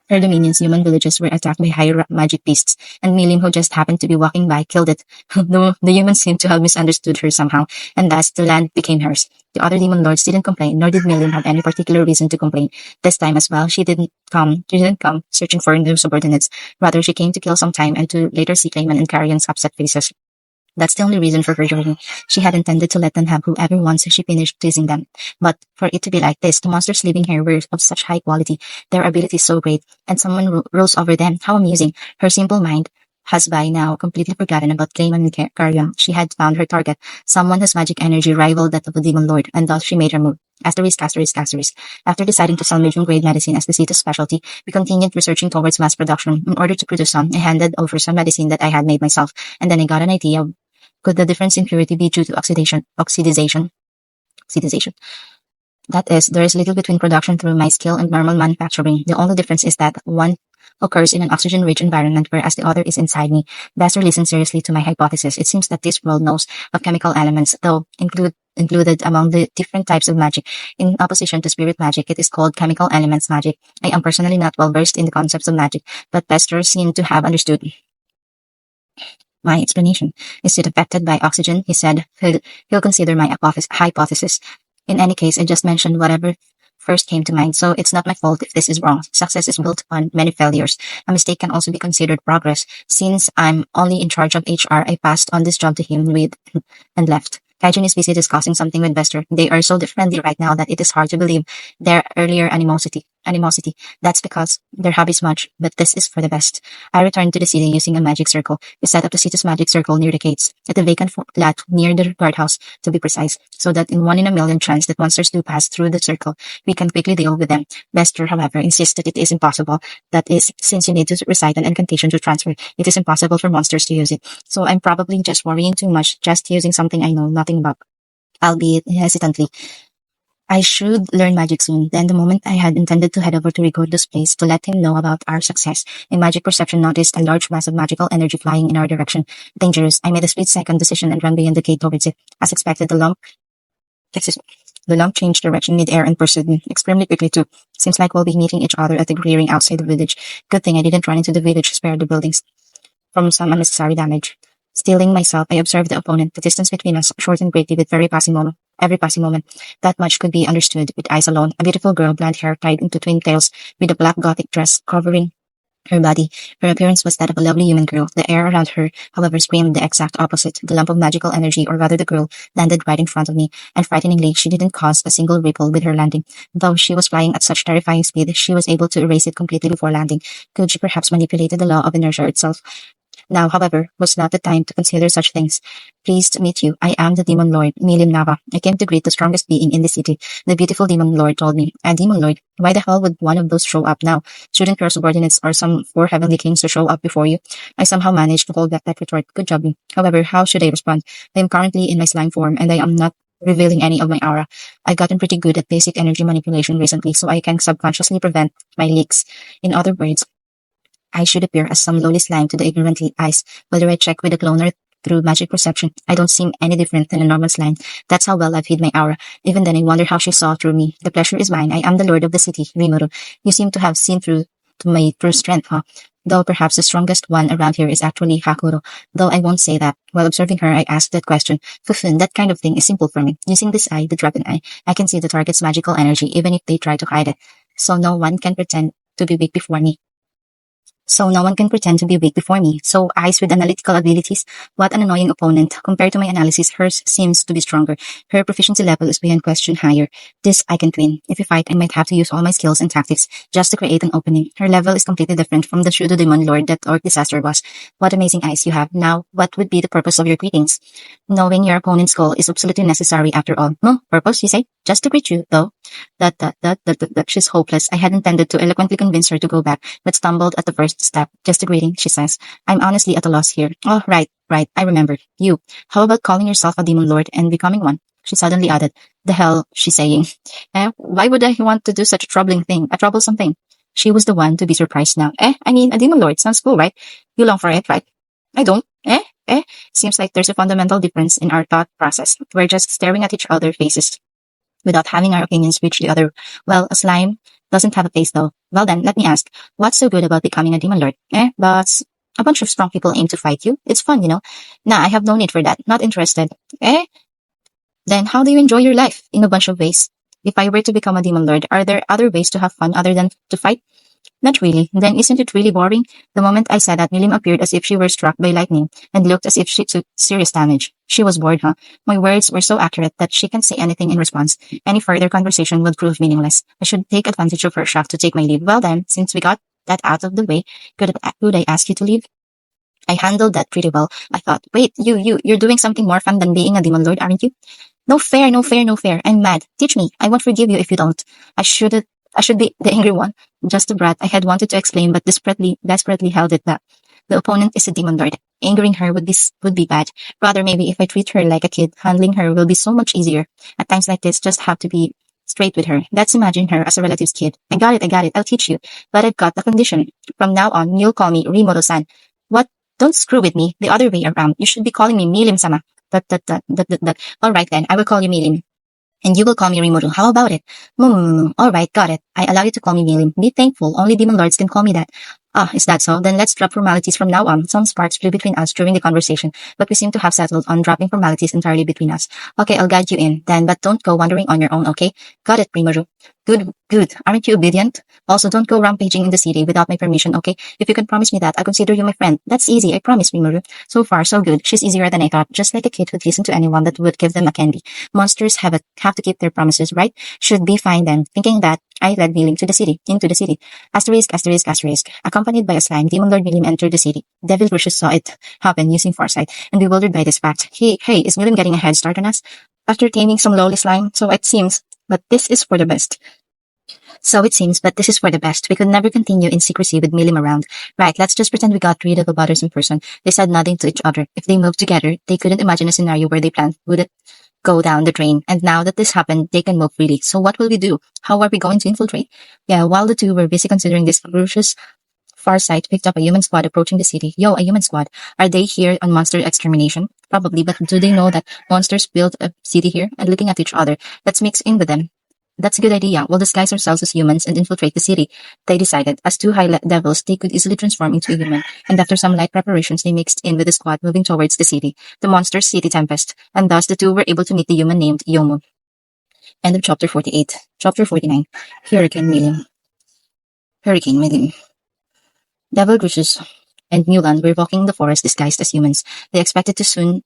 Her dominion's human villages were attacked by high magic beasts, and Milim, who just happened to be walking by, killed it. The humans seemed to have misunderstood her somehow, and thus the land became hers. The other demon lords didn't complain, nor did Milim have any particular reason to complain. This time as well, she didn't come searching for new subordinates. Rather, she came to kill some time and to later see Clayman and Carrion's upset faces. That's the only reason for her joining. She had intended to let them have whoever once she finished teasing them. But for it to be like this, the monsters living here were of such high quality, their abilities so great, and someone rose over them. How amusing. Her simple mind has by now completely forgotten about Clayman and Carrion. She had found her target, someone whose magic energy rivaled that of a demon lord, and thus she made her move. Asterisk, asterisk, asterisk. After deciding to sell medium-grade medicine as the city's specialty, we continued researching towards mass production. In order to produce some, I handed over some medicine that I had made myself, and then I got an idea. Could the difference in purity be due to oxidization? That is, there is little between production through my skill and normal manufacturing. The only difference is that one occurs in an oxygen-rich environment, whereas the other is inside me. Besser listened seriously to my hypothesis. It seems that this world knows of chemical elements, though included among the different types of magic. In opposition to spirit magic, it is called chemical elements magic. I am personally not well versed in the concepts of magic, but Bester seemed to have understood my explanation. Is it affected by oxygen? He said he'll consider my hypothesis. In any case, I just mentioned whatever first came to mind, so it's not my fault if this is wrong. Success is built on many failures. A mistake can also be considered progress. Since I'm only in charge of HR, I passed on this job to him and left. Kaijin is busy discussing something with Vester. They are so friendly right now that it is hard to believe their earlier animosity. That's because their hobbies much, but this is for the best. I returned to the city using a magic circle. We set up the city's magic circle near the gates, at a vacant lot near the guardhouse, to be precise, so that in 1 in a million chance that monsters do pass through the circle, we can quickly deal with them. Vester, however, insists that it is impossible. That is, since you need to recite an incantation to transfer, it is impossible for monsters to use it. So I'm probably just worrying too much, just using something I know nothing about, albeit hesitantly. I should learn magic soon. Then the moment I had intended to head over to Rigodo's place to let him know about our success, a magic perception noticed a large mass of magical energy flying in our direction. Dangerous. I made a split-second decision and ran beyond the gate towards it. As expected, the lump changed direction mid-air and pursued me, extremely quickly too. Seems like we'll be meeting each other at the clearing outside the village. Good thing I didn't run into the village, spared the buildings from some unnecessary damage. Steeling myself, I observed the opponent. The distance between us shortened greatly with every passing moment. That much could be understood with eyes alone. A beautiful girl, blonde hair tied into twin tails, with a black gothic dress covering her body. Her appearance was that of a lovely human girl. The air around her, however, screamed the exact opposite. The lump of magical energy, or rather the girl, landed right in front of me, and frighteningly, she didn't cause a single ripple with her landing. Though she was flying at such terrifying speed, she was able to erase it completely before landing. Could she perhaps manipulated the law of inertia itself? Now, however, was not the time to consider such things. Pleased to meet you. I am the Demon Lord, Milim Nava. I came to greet the strongest being in the city. The beautiful Demon Lord told me. A Demon Lord? Why the hell would one of those show up now? Shouldn't your subordinates or some 4 heavenly kings to show up before you? I somehow managed to hold back that retort. Good job, you. However, how should I respond? I am currently in my slime form, and I am not revealing any of my aura. I've gotten pretty good at basic energy manipulation recently, so I can subconsciously prevent my leaks. In other words, I should appear as some lowly slime to the ignorant eyes. Whether I check with a cloner through magic perception, I don't seem any different than a normal slime. That's how well I've hid my aura. Even then, I wonder how she saw through me. The pleasure is mine. I am the lord of the city, Rimuru. You seem to have seen through to my true strength, huh? Though perhaps the strongest one around here is actually Hakuro. Though I won't say that. While observing her, I asked that question. Fufun, that kind of thing is simple for me. Using this eye, the dragon eye, I can see the target's magical energy, even if they try to hide it. So no one can pretend to be weak before me. So no one can pretend to be weak before me. So eyes with analytical abilities, what an annoying opponent. Compared to my analysis, hers seems to be stronger. Her proficiency level is beyond question higher. This I can win. If we fight, I might have to use all my skills and tactics just to create an opening. Her level is completely different from the pseudo demon lord that Orc Disaster was. What amazing eyes you have. Now, what would be the purpose of your greetings? Knowing your opponent's goal is absolutely necessary after all. No, purpose, you say? Just to greet you, though. That she's hopeless. I had intended to eloquently convince her to go back, but stumbled at the first step. Just a greeting, she says. I'm honestly at a loss here. Oh, right, I remember. You. How about calling yourself a demon lord and becoming one? She suddenly added. The hell, she's saying. Why would I want to do such a troublesome thing? She was the one to be surprised now. I mean, a demon lord sounds cool, right? You long for it, right? I don't. Seems like there's a fundamental difference in our thought process. We're just staring at each other's faces without having our opinions reach the other. Well, a slime doesn't have a face though. Well then, let me ask, what's so good about becoming a demon lord? But a bunch of strong people aim to fight you. It's fun, you know. Nah, I have no need for that. Not interested. Then how do you enjoy your life? In a bunch of ways. If I were to become a demon lord, are there other ways to have fun other than to fight? Not really. Then isn't it really boring? The moment I said that, Milim appeared as if she were struck by lightning and looked as if she took serious damage. She was bored, huh? My words were so accurate that she can't say anything in response. Any further conversation would prove meaningless. I should take advantage of her shock to take my leave. Well then, since we got that out of the way, could I ask you to leave? I handled that pretty well. I thought, wait, you're doing something more fun than being a demon lord, aren't you? No fair. I'm mad. Teach me. I won't forgive you if you don't. I should be the angry one. Just a brat. I had wanted to explain, but desperately held it back. The opponent is a demon lord. Angering her would be bad. Rather, maybe if I treat her like a kid, handling her will be so much easier. At times like this, just have to be straight with her. Let's imagine her as a relative's kid. I got it. I'll teach you. But I've got a condition. From now on, you'll call me Rimoto-san. What? Don't screw with me. The other way around. You should be calling me Milim-sama. All right then, I will call you Milim. And you will call me Rimuru. How about it? All right, got it. I allow you to call me Milim. Be thankful. Only demon lords can call me that. Ah, is that so? Then let's drop formalities from now on. Some sparks flew between us during the conversation, but we seem to have settled on dropping formalities entirely between us. Okay, I'll guide you in, then, but don't go wandering on your own, okay? Got it, Rimuru. Good. Aren't you obedient? Also, don't go rampaging in the city without my permission, okay? If you can promise me that, I'll consider you my friend. That's easy, I promise, Rimuru. So far, so good. She's easier than I thought, just like a kid who'd listen to anyone that would give them a candy. Monsters have to keep their promises, right? Should be fine then. Thinking that, I led Milim into the city. Asterisk. Accompanied by a slime, Demon Lord Milim entered the city. Devil Rushes saw it happen using foresight, and bewildered by this fact. Hey, is Milim getting a head start on us? After taming some lowly slime, so it seems, but this is for the best. We could never continue in secrecy with Milim around. Right, let's just pretend we got rid of a bothersome person. They said nothing to each other. If they moved together, they couldn't imagine a scenario where they planned would it go down the drain. And now that this happened, they can move freely. So what will we do? How are we going to infiltrate? Yeah, while the two were busy considering this, Lucius Farsight picked up a human squad approaching the city. Yo, a human squad. Are they here on monster extermination? Probably, but do they know that monsters built a city here? And looking at each other, let's mix in with them. That's a good idea. We'll disguise ourselves as humans and infiltrate the city. They decided. As two high devils, they could easily transform into a human. And after some light preparations, they mixed in with the squad moving towards the city, the monster's city tempest. And thus the two were able to meet the human named Yomu. End of chapter 48. Chapter 49. Hurricane Milim. Devil Grucius and Mulan were walking the forest disguised as humans. They expected to soon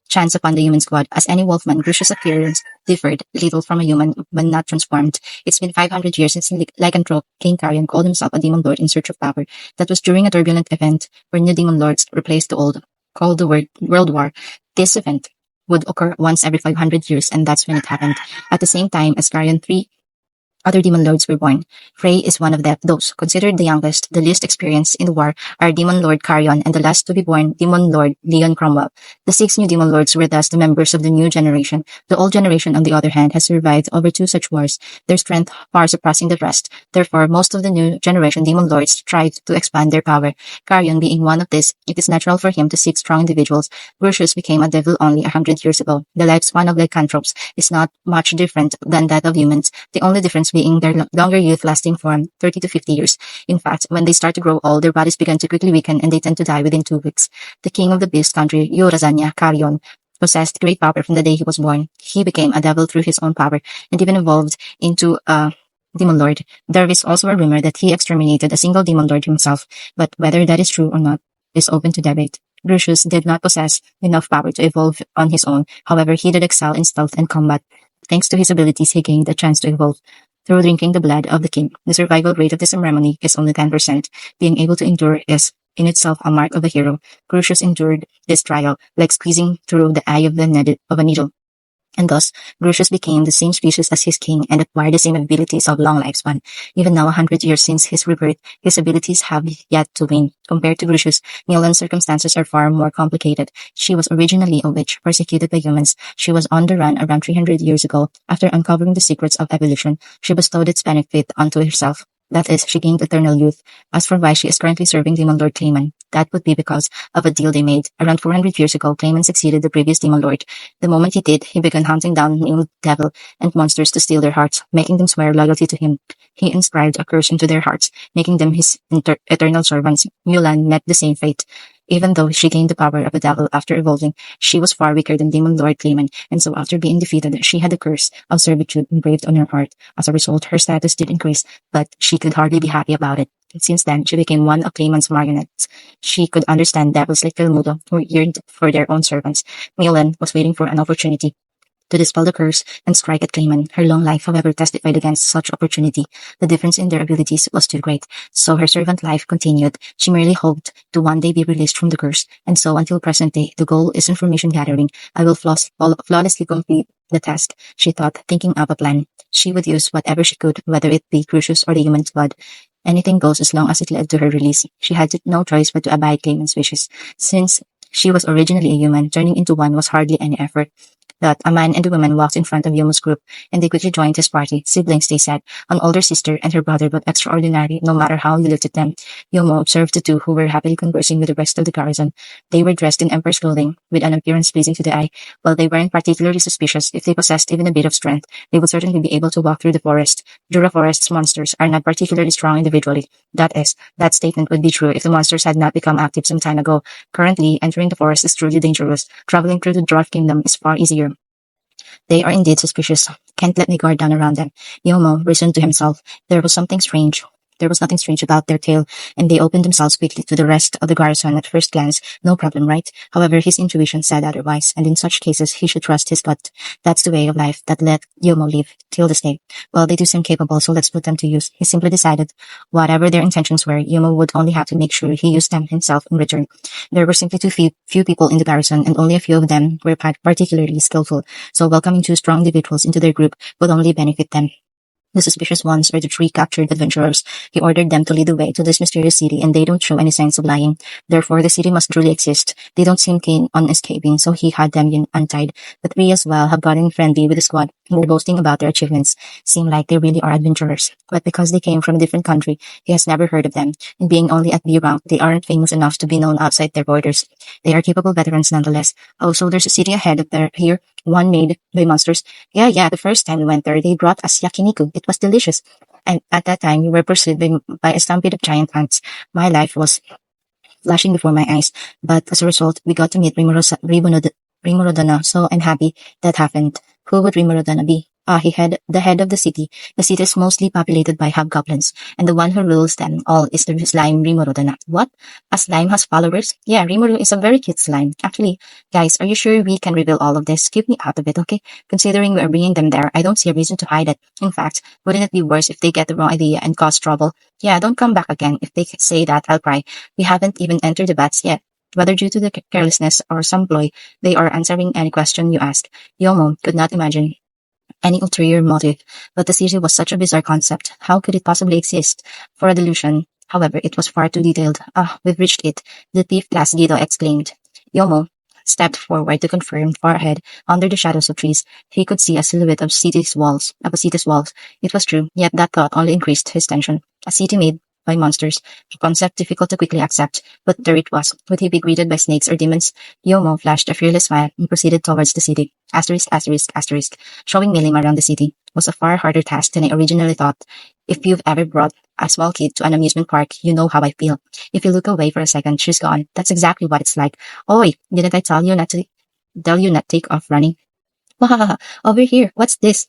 chance upon the human squad. As any wolfman, Grucius' appearance differed little from a human when not transformed. It's been 500 years since lycanthrope King Carrion called himself a demon lord in search of power. That was during a turbulent event where new demon lords replaced the old, called the World War. This event would occur once every 500 years, and that's when it happened. At the same time as Carrion, 3 other demon lords were born. Frey is one of those. Considered the youngest, the least experienced in the war, are Demon Lord Carrion and the last to be born, Demon Lord Leon Cromwell. The 6 new demon lords were thus the members of the new generation. The old generation, on the other hand, has survived over 2 such wars, their strength far surpassing the rest. Therefore, most of the new generation demon lords tried to expand their power. Carrion being one of these, it is natural for him to seek strong individuals. Grucius became a devil only 100 years ago. The lifespan of lycanthropes is not much different than that of humans. The only difference being their longer youth lasting from 30 to 50 years. In fact, when they start to grow old, their bodies begin to quickly weaken and they tend to die within 2 weeks. The king of the beast country, Yorazania Carrion, possessed great power from the day he was born. He became a devil through his own power and even evolved into a demon lord. There is also a rumor that he exterminated a single demon lord himself, but whether that is true or not is open to debate. Lucius did not possess enough power to evolve on his own. However, he did excel in stealth and combat. Thanks to his abilities, he gained a chance to evolve through drinking the blood of the king. The survival rate of this ceremony is only 10%. Being able to endure is in itself a mark of a hero. Crucius endured this trial like squeezing through the eye of a needle. And thus, Lucius became the same species as his king and acquired the same abilities of long lifespan. Even now, 100 years since his rebirth, his abilities have yet to wane. Compared to Lucius, Milan's circumstances are far more complicated. She was originally a witch, persecuted by humans. She was on the run around 300 years ago. After uncovering the secrets of evolution, she bestowed its benefit onto herself. That is, she gained eternal youth. As for why she is currently serving Demon Lord Clayman, that would be because of a deal they made. Around 400 years ago, Clayman succeeded the previous Demon Lord. The moment he did, he began hunting down new devil and monsters to steal their hearts, making them swear loyalty to him. He inscribed a curse into their hearts, making them his eternal servants. Mulan met the same fate. Even though she gained the power of a devil after evolving, she was far weaker than Demon Lord Clayman, and so after being defeated, she had the curse of servitude engraved on her heart. As a result, her status did increase, but she could hardly be happy about it. Since then, she became one of Clayman's marionettes. She could understand devils like Telmudo who yearned for their own servants. Mulan was waiting for an opportunity to dispel the curse and strike at Clayman. Her long life, however, testified against such opportunity. The difference in their abilities was too great, so her servant life continued. She merely hoped to one day be released from the curse, and so until present day, the goal is information gathering. I will flawlessly complete the task, she thought, thinking up a plan. She would use whatever she could, whether it be Crucius or the human's blood. Anything goes as long as it led to her release. She had no choice but to abide Clayman's wishes. Since she was originally a human, turning into one was hardly any effort. That a man and a woman walked in front of Yomo's group, and they quickly joined his party. Siblings, they said, an older sister and her brother, but extraordinary no matter how you looked at them. Yomo observed the two who were happily conversing with the rest of the garrison. They were dressed in emperor's clothing, with an appearance pleasing to the eye. While they weren't particularly suspicious, if they possessed even a bit of strength, they would certainly be able to walk through the forest. Jura Forest's monsters are not particularly strong individually. That is, that statement would be true if the monsters had not become active some time ago. Currently, entering the forest is truly dangerous. Traveling through the Dwarf Kingdom is far easier. They are indeed suspicious. Can't let me guard down around them. Yomo reasoned to himself. There was something strange. There was nothing strange about their tale, and they opened themselves quickly to the rest of the garrison at first glance. No problem, right? However, his intuition said otherwise, and in such cases, he should trust his gut. That's the way of life that let Yomo live till this day. Well, they do seem capable, so let's put them to use. He simply decided, whatever their intentions were, Yomo would only have to make sure he used them himself in return. There were simply too few people in the garrison, and only a few of them were particularly skillful, so welcoming two strong individuals into their group would only benefit them. The suspicious ones are the three captured adventurers. He ordered them to lead the way to this mysterious city, and they don't show any signs of lying. Therefore, the city must truly exist. They don't seem keen on escaping, so he had them untied. The three as well have gotten friendly with the squad. They're boasting about their achievements. Seem like they really are adventurers. But because they came from a different country, he has never heard of them. And being only at B rank, they aren't famous enough to be known outside their borders. They are capable veterans nonetheless. Also, there's a city ahead of here, one made by monsters. Yeah, the first time we went there, they brought us yakiniku. It was delicious. And at that time, we were pursued by a stampede of giant ants. My life was flashing before my eyes. But as a result, we got to meet Rimorodana, so I'm happy that happened. Who would Rimorodana be? The head of the city. The city is mostly populated by hobgoblins, and the one who rules them all is the slime Rimorodana. What? A slime has followers? Yeah, Rimuru is a very cute slime. Actually, guys, are you sure we can reveal all of this? Keep me out of it, okay? Considering we're bringing them there, I don't see a reason to hide it. In fact, wouldn't it be worse if they get the wrong idea and cause trouble? Yeah, don't come back again. If they say that, I'll cry. We haven't even entered the bats yet. Whether due to the carelessness or some ploy, they are answering any question you ask. Yomo could not imagine any ulterior motive, but the city was such a bizarre concept. How could it possibly exist? For a delusion, however, it was far too detailed. We've reached it, the thief class Guido exclaimed. Yomo stepped forward to confirm. Far ahead, under the shadows of trees, he could see a silhouette of a city's walls. It was true, yet that thought only increased his tension. A city made by monsters, a concept difficult to quickly accept, but there it was. Would he be greeted by snakes or demons? Yomo flashed a fearless smile and proceeded towards the city. Asterisk, asterisk, asterisk. Showing Milim around the city was a far harder task than I originally thought. If you've ever brought a small kid to an amusement park, you know how I feel. If you look away for a second, she's gone. That's exactly what it's like. Oi, didn't I tell you not to take off running? Wahaha, over here, what's this?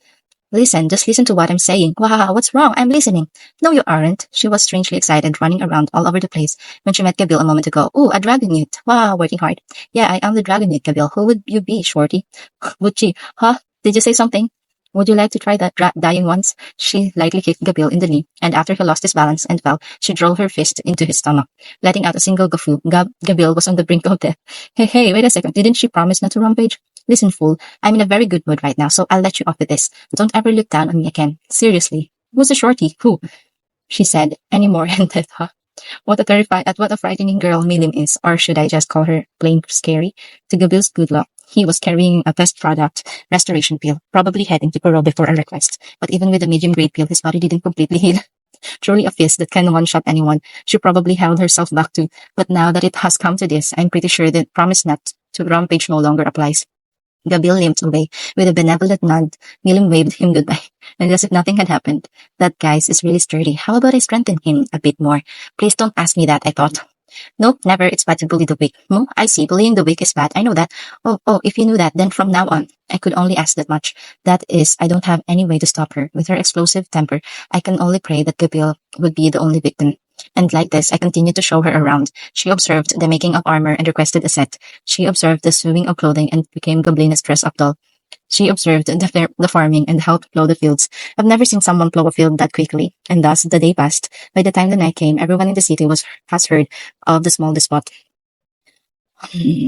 Listen, just listen to what I'm saying. Wow, what's wrong? I'm listening. No, you aren't. She was strangely excited, running around all over the place when she met Gabil a moment ago. Ooh, a dragon newt. Wow, working hard. Yeah, I am the dragon newt, Gabil. Who would you be, Shorty? Would she? Huh? Did you say something? Would you like to try that dying once? She lightly kicked Gabil in the knee, and after he lost his balance and fell, she drove her fist into his stomach, letting out a single guffaw. Gabil was on the brink of death. Hey, wait a second. Didn't she promise not to rampage? Listen, fool. I'm in a very good mood right now, so I'll let you off with this. Don't ever look down on me again. Seriously. Who's the shorty? Who? She said. Any more and that, huh? What a frightening girl Milim is, or should I just call her plain scary? To Gabil's good luck, he was carrying a test product, restoration pill, probably heading to Peru before a request. But even with a medium-grade pill, his body didn't completely heal. Truly a fist that can one-shot anyone. She probably held herself back too. But now that it has come to this, I'm pretty sure that promise not to rampage no longer applies. Gabil limped away. With a benevolent nod, Milim waved him goodbye, and as if nothing had happened. That guy is really sturdy. How about I strengthen him a bit more? Please don't ask me that, I thought. Nope, never. It's bad to bully the weak. I see. Bullying the weak is bad. I know that. Oh, if you knew that, then from now on, I could only ask that much. That is, I don't have any way to stop her. With her explosive temper, I can only pray that Gabil would be the only victim. And like this, I continued to show her around. She observed the making of armor and requested a set. She observed the sewing of clothing and became Goblin's dress-up doll. She observed the farming and helped plow the fields. I've never seen someone plow a field that quickly. And thus, the day passed. By the time the night came, everyone in the city has heard of the small despot.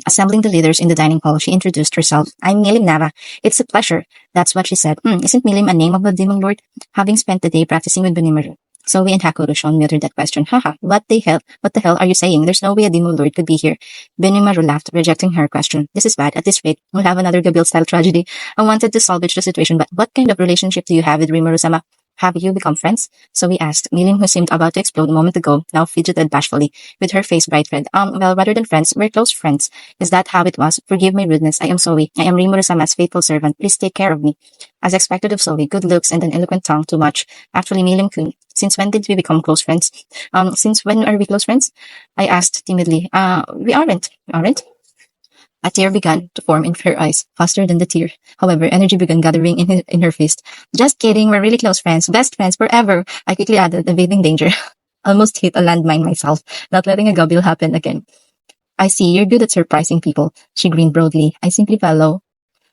Assembling the leaders in the dining hall, she introduced herself. I'm Milim Nava. It's a pleasure. That's what she said. Isn't Milim a name of a demon lord? Having spent the day practicing with Benimaru, Zoe and Hakurusho muted that question. Haha, what the hell are you saying? There's no way a demon lord could be here. Benimaru laughed, rejecting her question. This is bad. At this rate, we'll have another Gabil-style tragedy. I wanted to salvage the situation, but what kind of relationship do you have with Rimuru-sama? Have you become friends? Zoe asked. Milim, who seemed about to explode a moment ago, now fidgeted bashfully, with her face bright red. Well, rather than friends, we're close friends. Is that how it was? Forgive my rudeness. I am Zoe. I am Rimuru-sama's faithful servant. Please take care of me. As expected of Zoe, good looks and an eloquent tongue too much. Actually, Milim-kun, since when did we become close friends? Since when are we close friends? I asked timidly. We aren't. A tear began to form in her eyes, faster than the tear. However, energy began gathering in her fist. Just kidding, we're really close friends. Best friends forever. I quickly added, evading danger. Almost hit a landmine myself, not letting a Gabil happen again. I see, you're good at surprising people. She grinned broadly. I simply follow.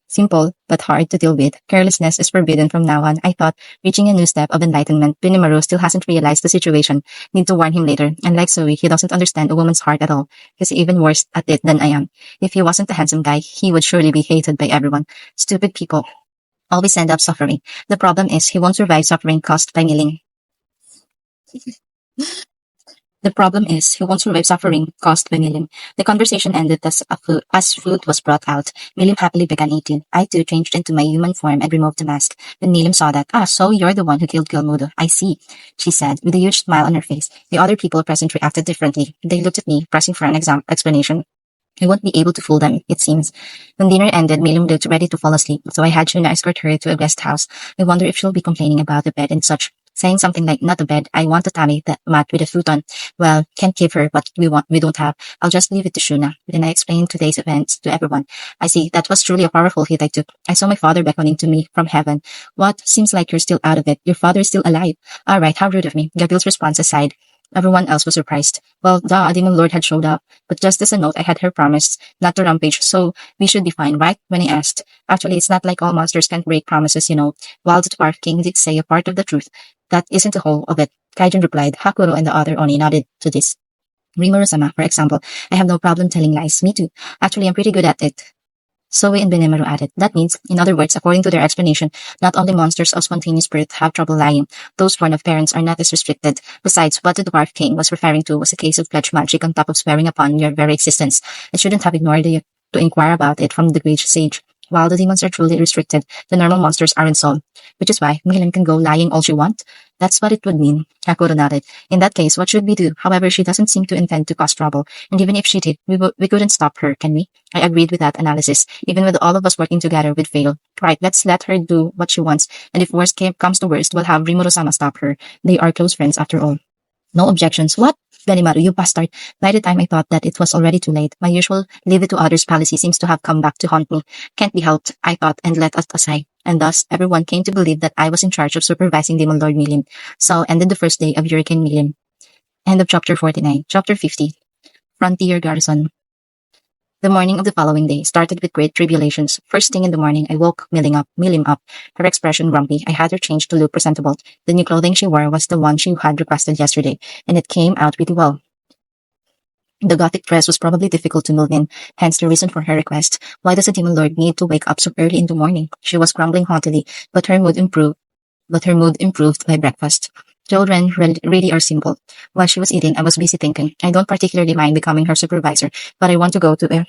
Simple, but hard to deal with. Carelessness is forbidden from now on. I thought, reaching a new step of enlightenment, Benimaru still hasn't realized the situation. Need to warn him later. Unlike Zoe, he doesn't understand a woman's heart at all. He's even worse at it than I am. If he wasn't a handsome guy, he would surely be hated by everyone. Stupid people always end up suffering. The problem is, he won't survive suffering caused by milling. The problem is, he won't survive suffering caused by Milim. The conversation ended as food was brought out. Milim happily began eating. I too changed into my human form and removed the mask. When Milim saw that, so you're the one who killed Gilmudo. I see, she said, with a huge smile on her face. The other people present reacted differently. They looked at me, pressing for an explanation. I won't be able to fool them, it seems. When dinner ended, Milim looked ready to fall asleep, so I had Shuna escort her to a guest house. I wonder if she'll be complaining about the bed and such. Saying something like, not a bed, I want a tummy, that mat with a futon. Well, can't give her what we don't have. I'll just leave it to Shuna. Then I explained today's events to everyone. I see, that was truly a powerful hit I took. I saw my father beckoning to me from heaven. What? Seems like you're still out of it. Your father is still alive. Alright, how rude of me. Gabil's response aside. Everyone else was surprised. Well, a demon lord had showed up. But just as a note, I had her promise not to rampage, so we should be fine, right? When I asked. Actually, it's not like all monsters can break promises, While the Dwarf King did say a part of the truth, that isn't the whole of it. Kaijun replied. Hakuro and the other Oni nodded to this. Rimuru-sama, for example. I have no problem telling lies. Me too. Actually, I'm pretty good at it. Zoe and Benimaru added. That means, in other words, according to their explanation, not only monsters of spontaneous birth have trouble lying. Those born of parents are not as restricted. Besides, what the Dwarf King was referring to was a case of pledge magic on top of swearing upon your very existence. I shouldn't have ignored you to inquire about it from the great sage. While the demons are truly restricted, the normal monsters aren't so. Which is why Milim can go lying all she wants. That's what it would mean. Hakuro nodded. In that case, what should we do? However, she doesn't seem to intend to cause trouble. And even if she did, we couldn't stop her, can we? I agreed with that analysis. Even with all of us working together, we'd fail. Right, let's let her do what she wants. And if worst comes to worst, we'll have Rimuru-sama stop her. They are close friends after all. No objections. What? Benimaru, you bastard. By the time I thought that it was already too late, my usual leave it to others policy seems to have come back to haunt me. Can't be helped, I thought, and let us aside. and thus everyone came to believe that I was in charge of supervising Demon Lord Milim. So ended the first day of Hurricane Milim. End of chapter 49. Chapter 50. Frontier Garrison. The morning of the following day started with great tribulations. First thing in the morning, I woke Milim up, her expression grumpy. I had her changed to look presentable. The new clothing she wore was the one she had requested yesterday, and it came out pretty well. The gothic dress was probably difficult to move in, hence the reason for her request. Why does a demon lord need to wake up so early in the morning? She was grumbling haughtily, but her mood improved by breakfast. Children really are simple. While she was eating, I was busy thinking. I don't particularly mind becoming her supervisor, but I want to go to a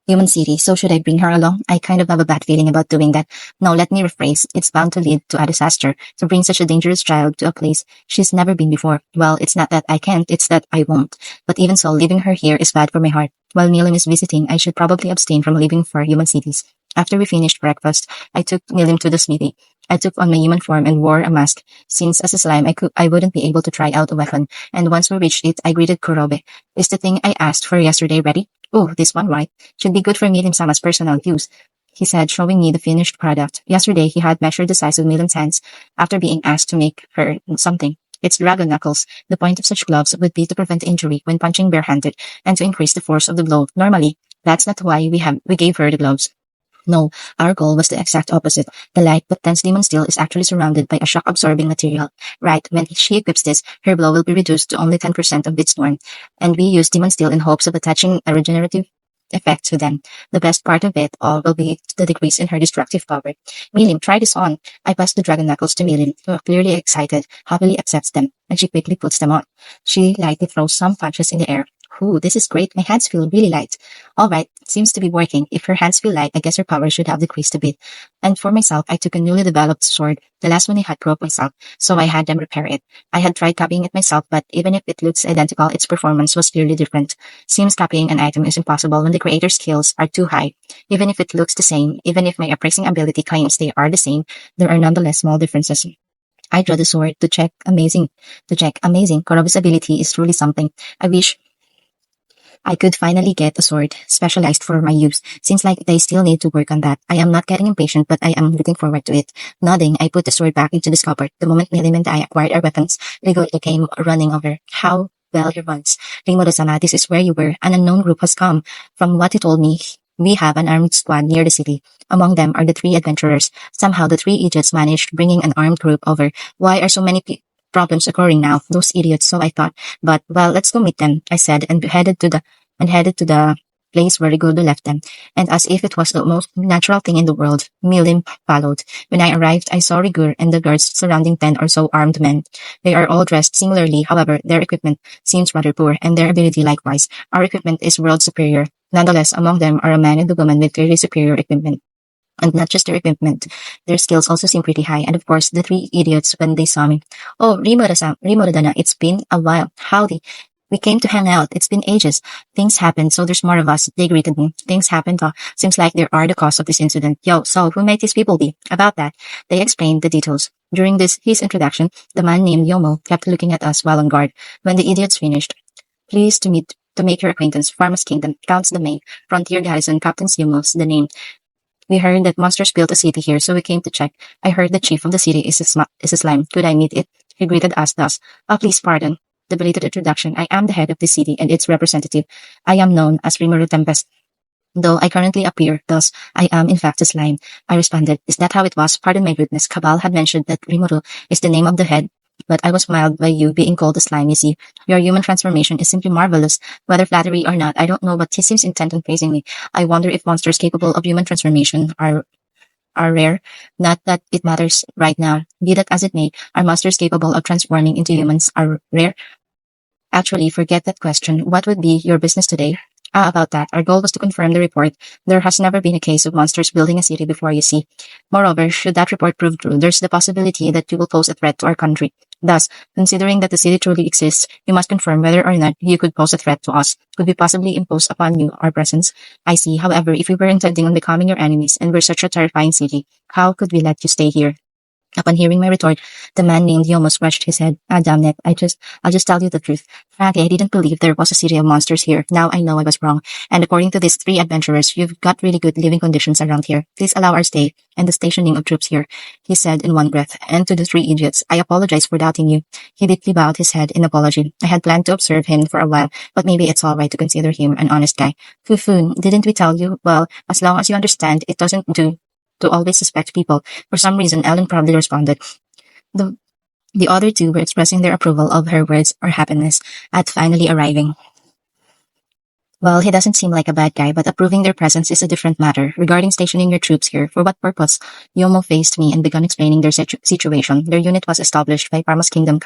human city, so should I bring her along? I kind of have a bad feeling about doing that. No, let me rephrase. It's bound to lead to a disaster, to bring such a dangerous child to a place she's never been before. Well, it's not that I can't, it's that I won't. But even so, leaving her here is bad for my heart. While Milim is visiting, I should probably abstain from leaving for human cities. After we finished breakfast, I took Milim to the smithy. I took on my human form and wore a mask, since as a slime I wouldn't be able to try out a weapon, and once we reached it, I greeted Kurobe. Is the thing I asked for yesterday ready? Oh, this one, right? Should be good for Milim-sama's personal use, he said, showing me the finished product. Yesterday, he had measured the size of Milim's hands after being asked to make her something. It's dragon knuckles. The point of such gloves would be to prevent injury when punching barehanded and to increase the force of the blow. Normally, that's not why we gave her the gloves. No, our goal was the exact opposite. The light but dense demon steel is actually surrounded by a shock-absorbing material. Right, when she equips this, her blow will be reduced to only 10% of its norm. And we use demon steel in hopes of attaching a regenerative effect to them. The best part of it all will be the decrease in her destructive power. Milim, try this on. I pass the dragon knuckles to Milim, who, clearly excited, happily accepts them, and she quickly puts them on. She lightly throws some punches in the air. Ooh, this is great. My hands feel really light. All right, seems to be working. If her hands feel light, I guess her power should have decreased a bit. And for myself, I took a newly developed sword. The last one I had broke myself, so I had them repair it. I had tried copying it myself, but even if it looks identical, its performance was clearly different. Seems copying an item is impossible when the creator's skills are too high. Even if it looks the same, even if my appraising ability claims they are the same, there are nonetheless small differences. I draw the sword to check. Amazing. Kurobe's ability is truly something. I wish I could finally get a sword specialized for my use. Seems like they still need to work on that. I am not getting impatient, but I am looking forward to it. Nodding, I put the sword back into the scabbard. The moment Milim and I acquired our weapons, Rigor came running over. How well he runs. Rimuro-sama, this is where you were. An unknown group has come. From what he told me, we have an armed squad near the city. Among them are the 3 adventurers. Somehow the 3 idiots managed bringing an armed group over. Why are so many problems occurring now? Those idiots, so I thought. But, well, let's go meet them, I said, and headed to the place where Rigodo left them. And as if it was the most natural thing in the world, Milim followed. When I arrived, I saw Rigur and the guards surrounding 10 or so armed men. They are all dressed similarly, however, their equipment seems rather poor, and their ability likewise. Our equipment is world superior. Nonetheless, among them are a man and a woman with clearly superior equipment. And not just their equipment, their skills also seem pretty high. And of course, the 3 idiots when they saw me. Oh, Rimuro-dana, it's been a while. Howdy. We came to hang out. It's been ages. Things happened, so there's more of us. They greeted me. Things happened. Seems like they are the cause of this incident. Yo, so who might these people be? About that, they explained the details. During his introduction, the man named Yomo kept looking at us while on guard. When the idiots finished, pleased to make your acquaintance, Farmer's Kingdom, Count's Domain, Frontier Garrison, Captain's Yomo's the name. We heard that monsters built a city here, so we came to check. I heard the chief of the city is a slime. Could I meet it? He greeted us thus. Please pardon the belated introduction. I am the head of the city and its representative. I am known as Rimuru Tempest. Though I currently appear, thus, I am in fact a slime. I responded, is that how it was? Pardon my rudeness. Cabal had mentioned that Rimuru is the name of the head, but I was smiled by you being called a slime, you see. Your human transformation is simply marvelous. Whether flattery or not, I don't know, but he seems intent on praising me. I wonder if monsters capable of human transformation are rare. Not that it matters right now. Be that as it may, are monsters capable of transforming into humans are rare? Actually, forget that question. What would be your business today? About that, our goal was to confirm the report. There has never been a case of monsters building a city before, you see. Moreover, should that report prove true, there's the possibility that you will pose a threat to our country. Thus, considering that the city truly exists, you must confirm whether or not you could pose a threat to us. Could we possibly impose upon you our presence? I see. However, if we were intending on becoming your enemies and we're such a terrifying city, how could we let you stay here? Upon hearing my retort, the man named Yomo scratched his head. Ah, damn it. I'll just tell you the truth. Frankly, I didn't believe there was a city of monsters here. Now I know I was wrong. And according to these three adventurers, you've got really good living conditions around here. Please allow our stay and the stationing of troops here, he said in one breath. And to the three idiots, I apologize for doubting you. He deeply bowed his head in apology. I had planned to observe him for a while, but maybe it's all right to consider him an honest guy. Fufu, didn't we tell you? Well, as long as you understand, it doesn't do to always suspect people. For some reason, Ellen proudly responded. The, the other two were expressing their approval of her words or happiness at finally arriving. Well, he doesn't seem like a bad guy, but approving their presence is a different matter. Regarding stationing your troops here, for what purpose? Yomo faced me and began explaining their situation. Their unit was established by Parma's Kingdom's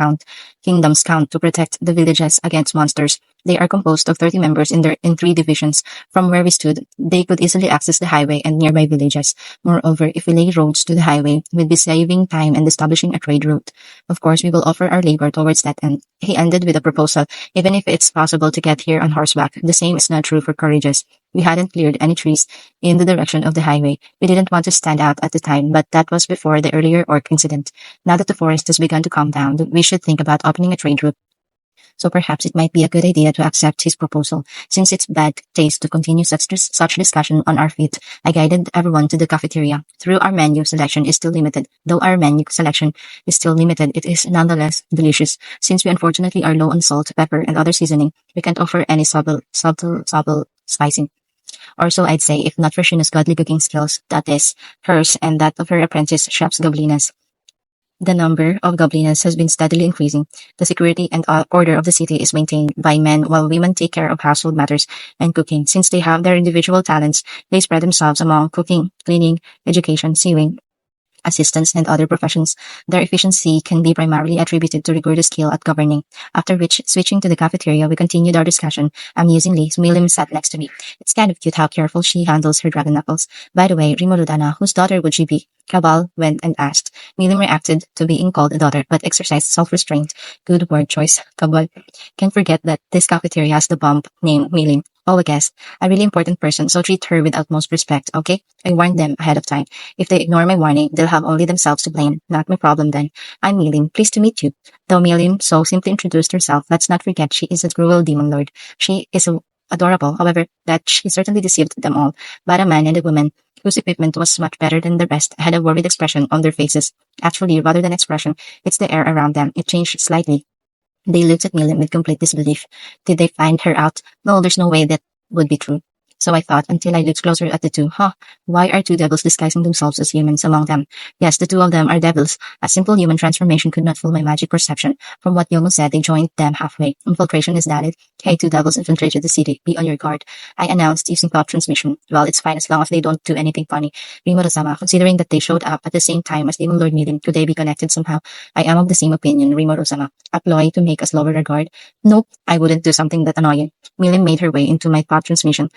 Count to protect the villages against monsters. They are composed of 30 members in three divisions. From where we stood, they could easily access the highway and nearby villages. Moreover, if we lay roads to the highway, we'd be saving time and establishing a trade route. Of course, we will offer our labor towards that end. He ended with a proposal. Even if it's possible to get here on horseback, the same is not true for carriages. We hadn't cleared any trees in the direction of the highway. We didn't want to stand out at the time, but that was before the earlier orc incident. Now that the forest has begun to calm down, we should think about opening a trade route. So perhaps it might be a good idea to accept his proposal. Since it's bad taste to continue such discussion on our feet, I guided everyone to the cafeteria. Though our menu selection is still limited, it is nonetheless delicious. Since we unfortunately are low on salt, pepper, and other seasoning, we can't offer any subtle spicing. Or so I'd say, if not for Shina's godly cooking skills, that is, hers and that of her apprentice chef's Goblinas. The number of goblinas has been steadily increasing. The security and order of the city is maintained by men while women take care of household matters and cooking. Since they have their individual talents, they spread themselves among cooking, cleaning, education, sewing, assistants, and other professions. Their efficiency can be primarily attributed to rigorous skill at governing. After which, switching to the cafeteria, we continued our discussion. Amusingly, Smilim sat next to me. It's kind of cute how careful she handles her dragon knuckles. By the way, Rimorudana, whose daughter would she be? Cabal went and asked. Milim reacted to being called a daughter, but exercised self-restraint. Good word choice, Cabal. Can't forget that this cafeteria has the bomb named Milim. Oh, a guest. A really important person, so treat her with utmost respect, okay? I warned them ahead of time. If they ignore my warning, they'll have only themselves to blame. Not my problem then. I'm Milim. Pleased to meet you. Though Milim so simply introduced herself, let's not forget she is a cruel demon lord. She is adorable, however, that she certainly deceived them all. But a man and a woman whose equipment was much better than the rest had a worried expression on their faces. Actually, rather than expression, it's the air around them. It changed slightly. They looked at Milim with complete disbelief. Did they find her out? No, there's no way that would be true. So I thought, until I looked closer at the two. Why are two devils disguising themselves as humans among them? Yes, the two of them are devils. A simple human transformation could not fool my magic perception. From what Yomo said, they joined them halfway. Infiltration is valid. Hey, two devils infiltrated the city. Be on your guard. I announced using thought transmission. Well, it's fine as long as they don't do anything funny. Rimuro-sama, considering that they showed up at the same time as Demon Lord Milim, could they be connected somehow? I am of the same opinion, Rimuro-sama. A ploy to make us lower our guard? Nope, I wouldn't do something that annoying. Milim made her way into my thought transmission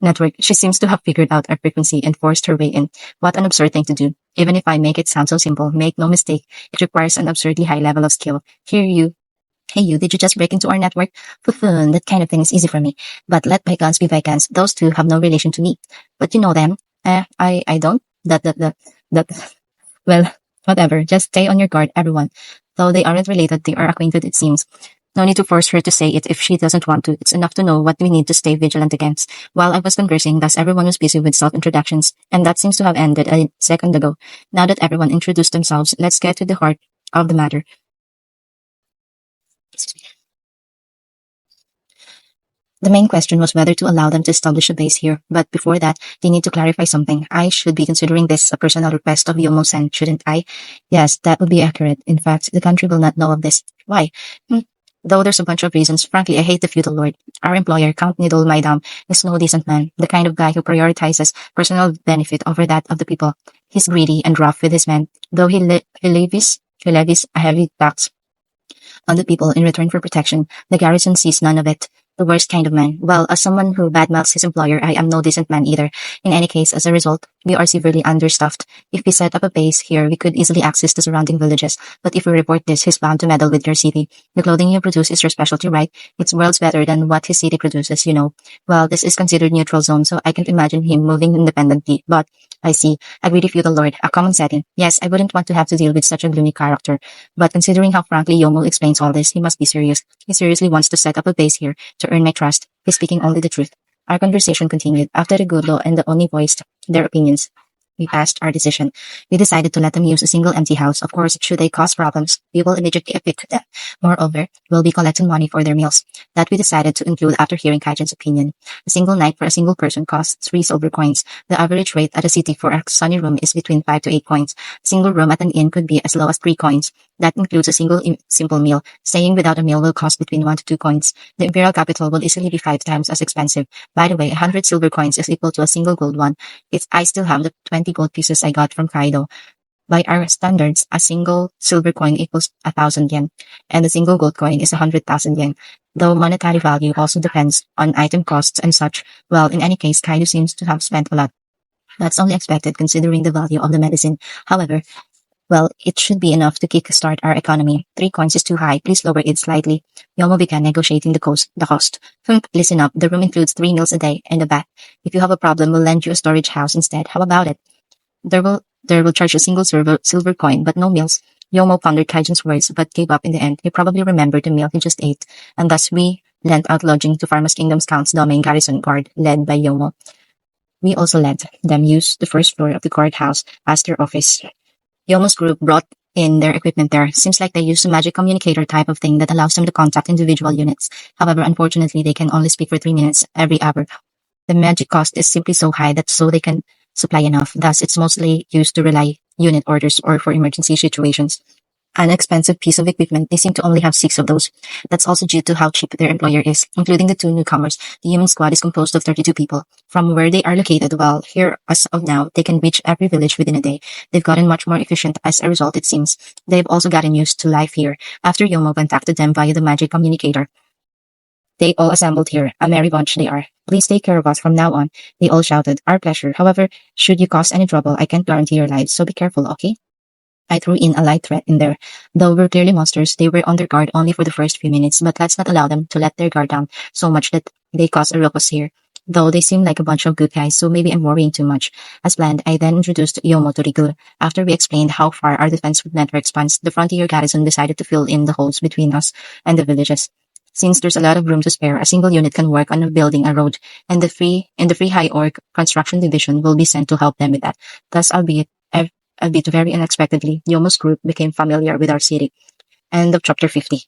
network. She seems to have figured out our frequency and forced her way in. What an absurd thing to do. Even if I make it sound so simple, make no mistake, it requires an absurdly high level of skill. Hey you, did you just break into our network? Fun, that kind of thing is easy for me. But let bygones be bygones. Those two have no relation to me. But you know them. I don't. Well, whatever. Just stay on your guard, everyone. Though they aren't related, they are acquainted, it seems. No need to force her to say it if she doesn't want to. It's enough to know what we need to stay vigilant against. While I was conversing, thus everyone was busy with self-introductions, and that seems to have ended a second ago. Now that everyone introduced themselves, let's get to the heart of the matter. The main question was whether to allow them to establish a base here, but before that, they need to clarify something. I should be considering this a personal request of Yomo-sen, shouldn't I? Yes, that would be accurate. In fact, the country will not know of this. Why? Though there's a bunch of reasons, frankly, I hate the feudal lord. Our employer, Count Nidal Maidam, is no decent man, the kind of guy who prioritizes personal benefit over that of the people. He's greedy and rough with his men, though he levies a heavy tax on the people in return for protection. The garrison sees none of it. The worst kind of man. Well, as someone who badmouths his employer, I am no decent man either. In any case, as a result, We are severely understaffed. If we set up a base here, we could easily access the surrounding villages. But if we report this, he's bound to meddle with your city. The clothing you produce is your specialty, right? It's worlds better than what his city produces, you know. Well, this is considered neutral zone, so I can't imagine him moving independently. But I see. Agree with you, the Lord. A common setting. Yes, I wouldn't want to have to deal with such a gloomy character. But considering how frankly Yomo explains all this, he must be serious. He seriously wants to set up a base here to earn my trust. He's speaking only the truth. Our conversation continued. After the good law and the Oni voiced their opinions, we passed our decision. We decided to let them use a single empty house. Of course, should they cause problems, we will immediately evict them. Moreover, we'll be collecting money for their meals. That we decided to include after hearing Kaijen's opinion. A single night for a single person costs 3 silver coins. The average rate at a city for a sunny room is between 5 to 8 coins. A single room at an inn could be as low as 3 coins. That includes a single simple meal. Staying without a meal will cost between 1 to 2 coins. The imperial capital will easily be 5 times as expensive. By the way, 100 silver coins is equal to a single gold one. I still have the 20 gold pieces I got from Kaido. By our standards, a single silver coin equals 1,000 yen, and a single gold coin is 100,000 yen. Though monetary value also depends on item costs and such, well, in any case, Kaido seems to have spent a lot. That's only expected considering the value of the medicine. However, well, it should be enough to kickstart our economy. 3 coins is too high. Please lower it slightly. Yomo began negotiating the cost. Listen up. The room includes 3 meals a day and a bath. If you have a problem, we'll lend you a storage house instead. How about it? There will charge a single silver coin, but no meals. Yomo pondered Kaijen's words, but gave up in the end. He probably remembered the meal he just ate, and thus we lent out lodging to Pharma's Kingdom's Count's domain garrison guard, led by Yomo. We also let them use the first floor of the courthouse as their office. Yomo's group brought in their equipment there. Seems like they use a magic communicator type of thing that allows them to contact individual units. However, unfortunately, they can only speak for 3 minutes every hour. The magic cost is simply so high that so they can supply enough. Thus, it's mostly used to rely unit orders or for emergency situations. An expensive piece of equipment, they seem to only have 6 of those. That's also due to how cheap their employer is, including the 2 newcomers. The human squad is composed of 32 people. From where they are located, well, here as of now, they can reach every village within a day. They've gotten much more efficient as a result, it seems. They've also gotten used to life here. After Yomo contacted them via the magic communicator, they all assembled here. A merry bunch they are. Please take care of us from now on. They all shouted. Our pleasure. However, should you cause any trouble, I can't guarantee your lives, so be careful, okay? I threw in a light threat in there. Though we're clearly monsters, they were on their guard only for the first few minutes, but let's not allow them to let their guard down so much that they cause a ruckus here. Though they seem like a bunch of good guys, so maybe I'm worrying too much. As planned, I then introduced Yomo to Riguru. After we explained how far our defense network spans, the frontier garrison decided to fill in the holes between us and the villages. Since there's a lot of room to spare, a single unit can work on building a road, and the free high orc construction division will be sent to help them with that. Thus, albeit very unexpectedly, Yomo's group became familiar with our city. End of chapter 50.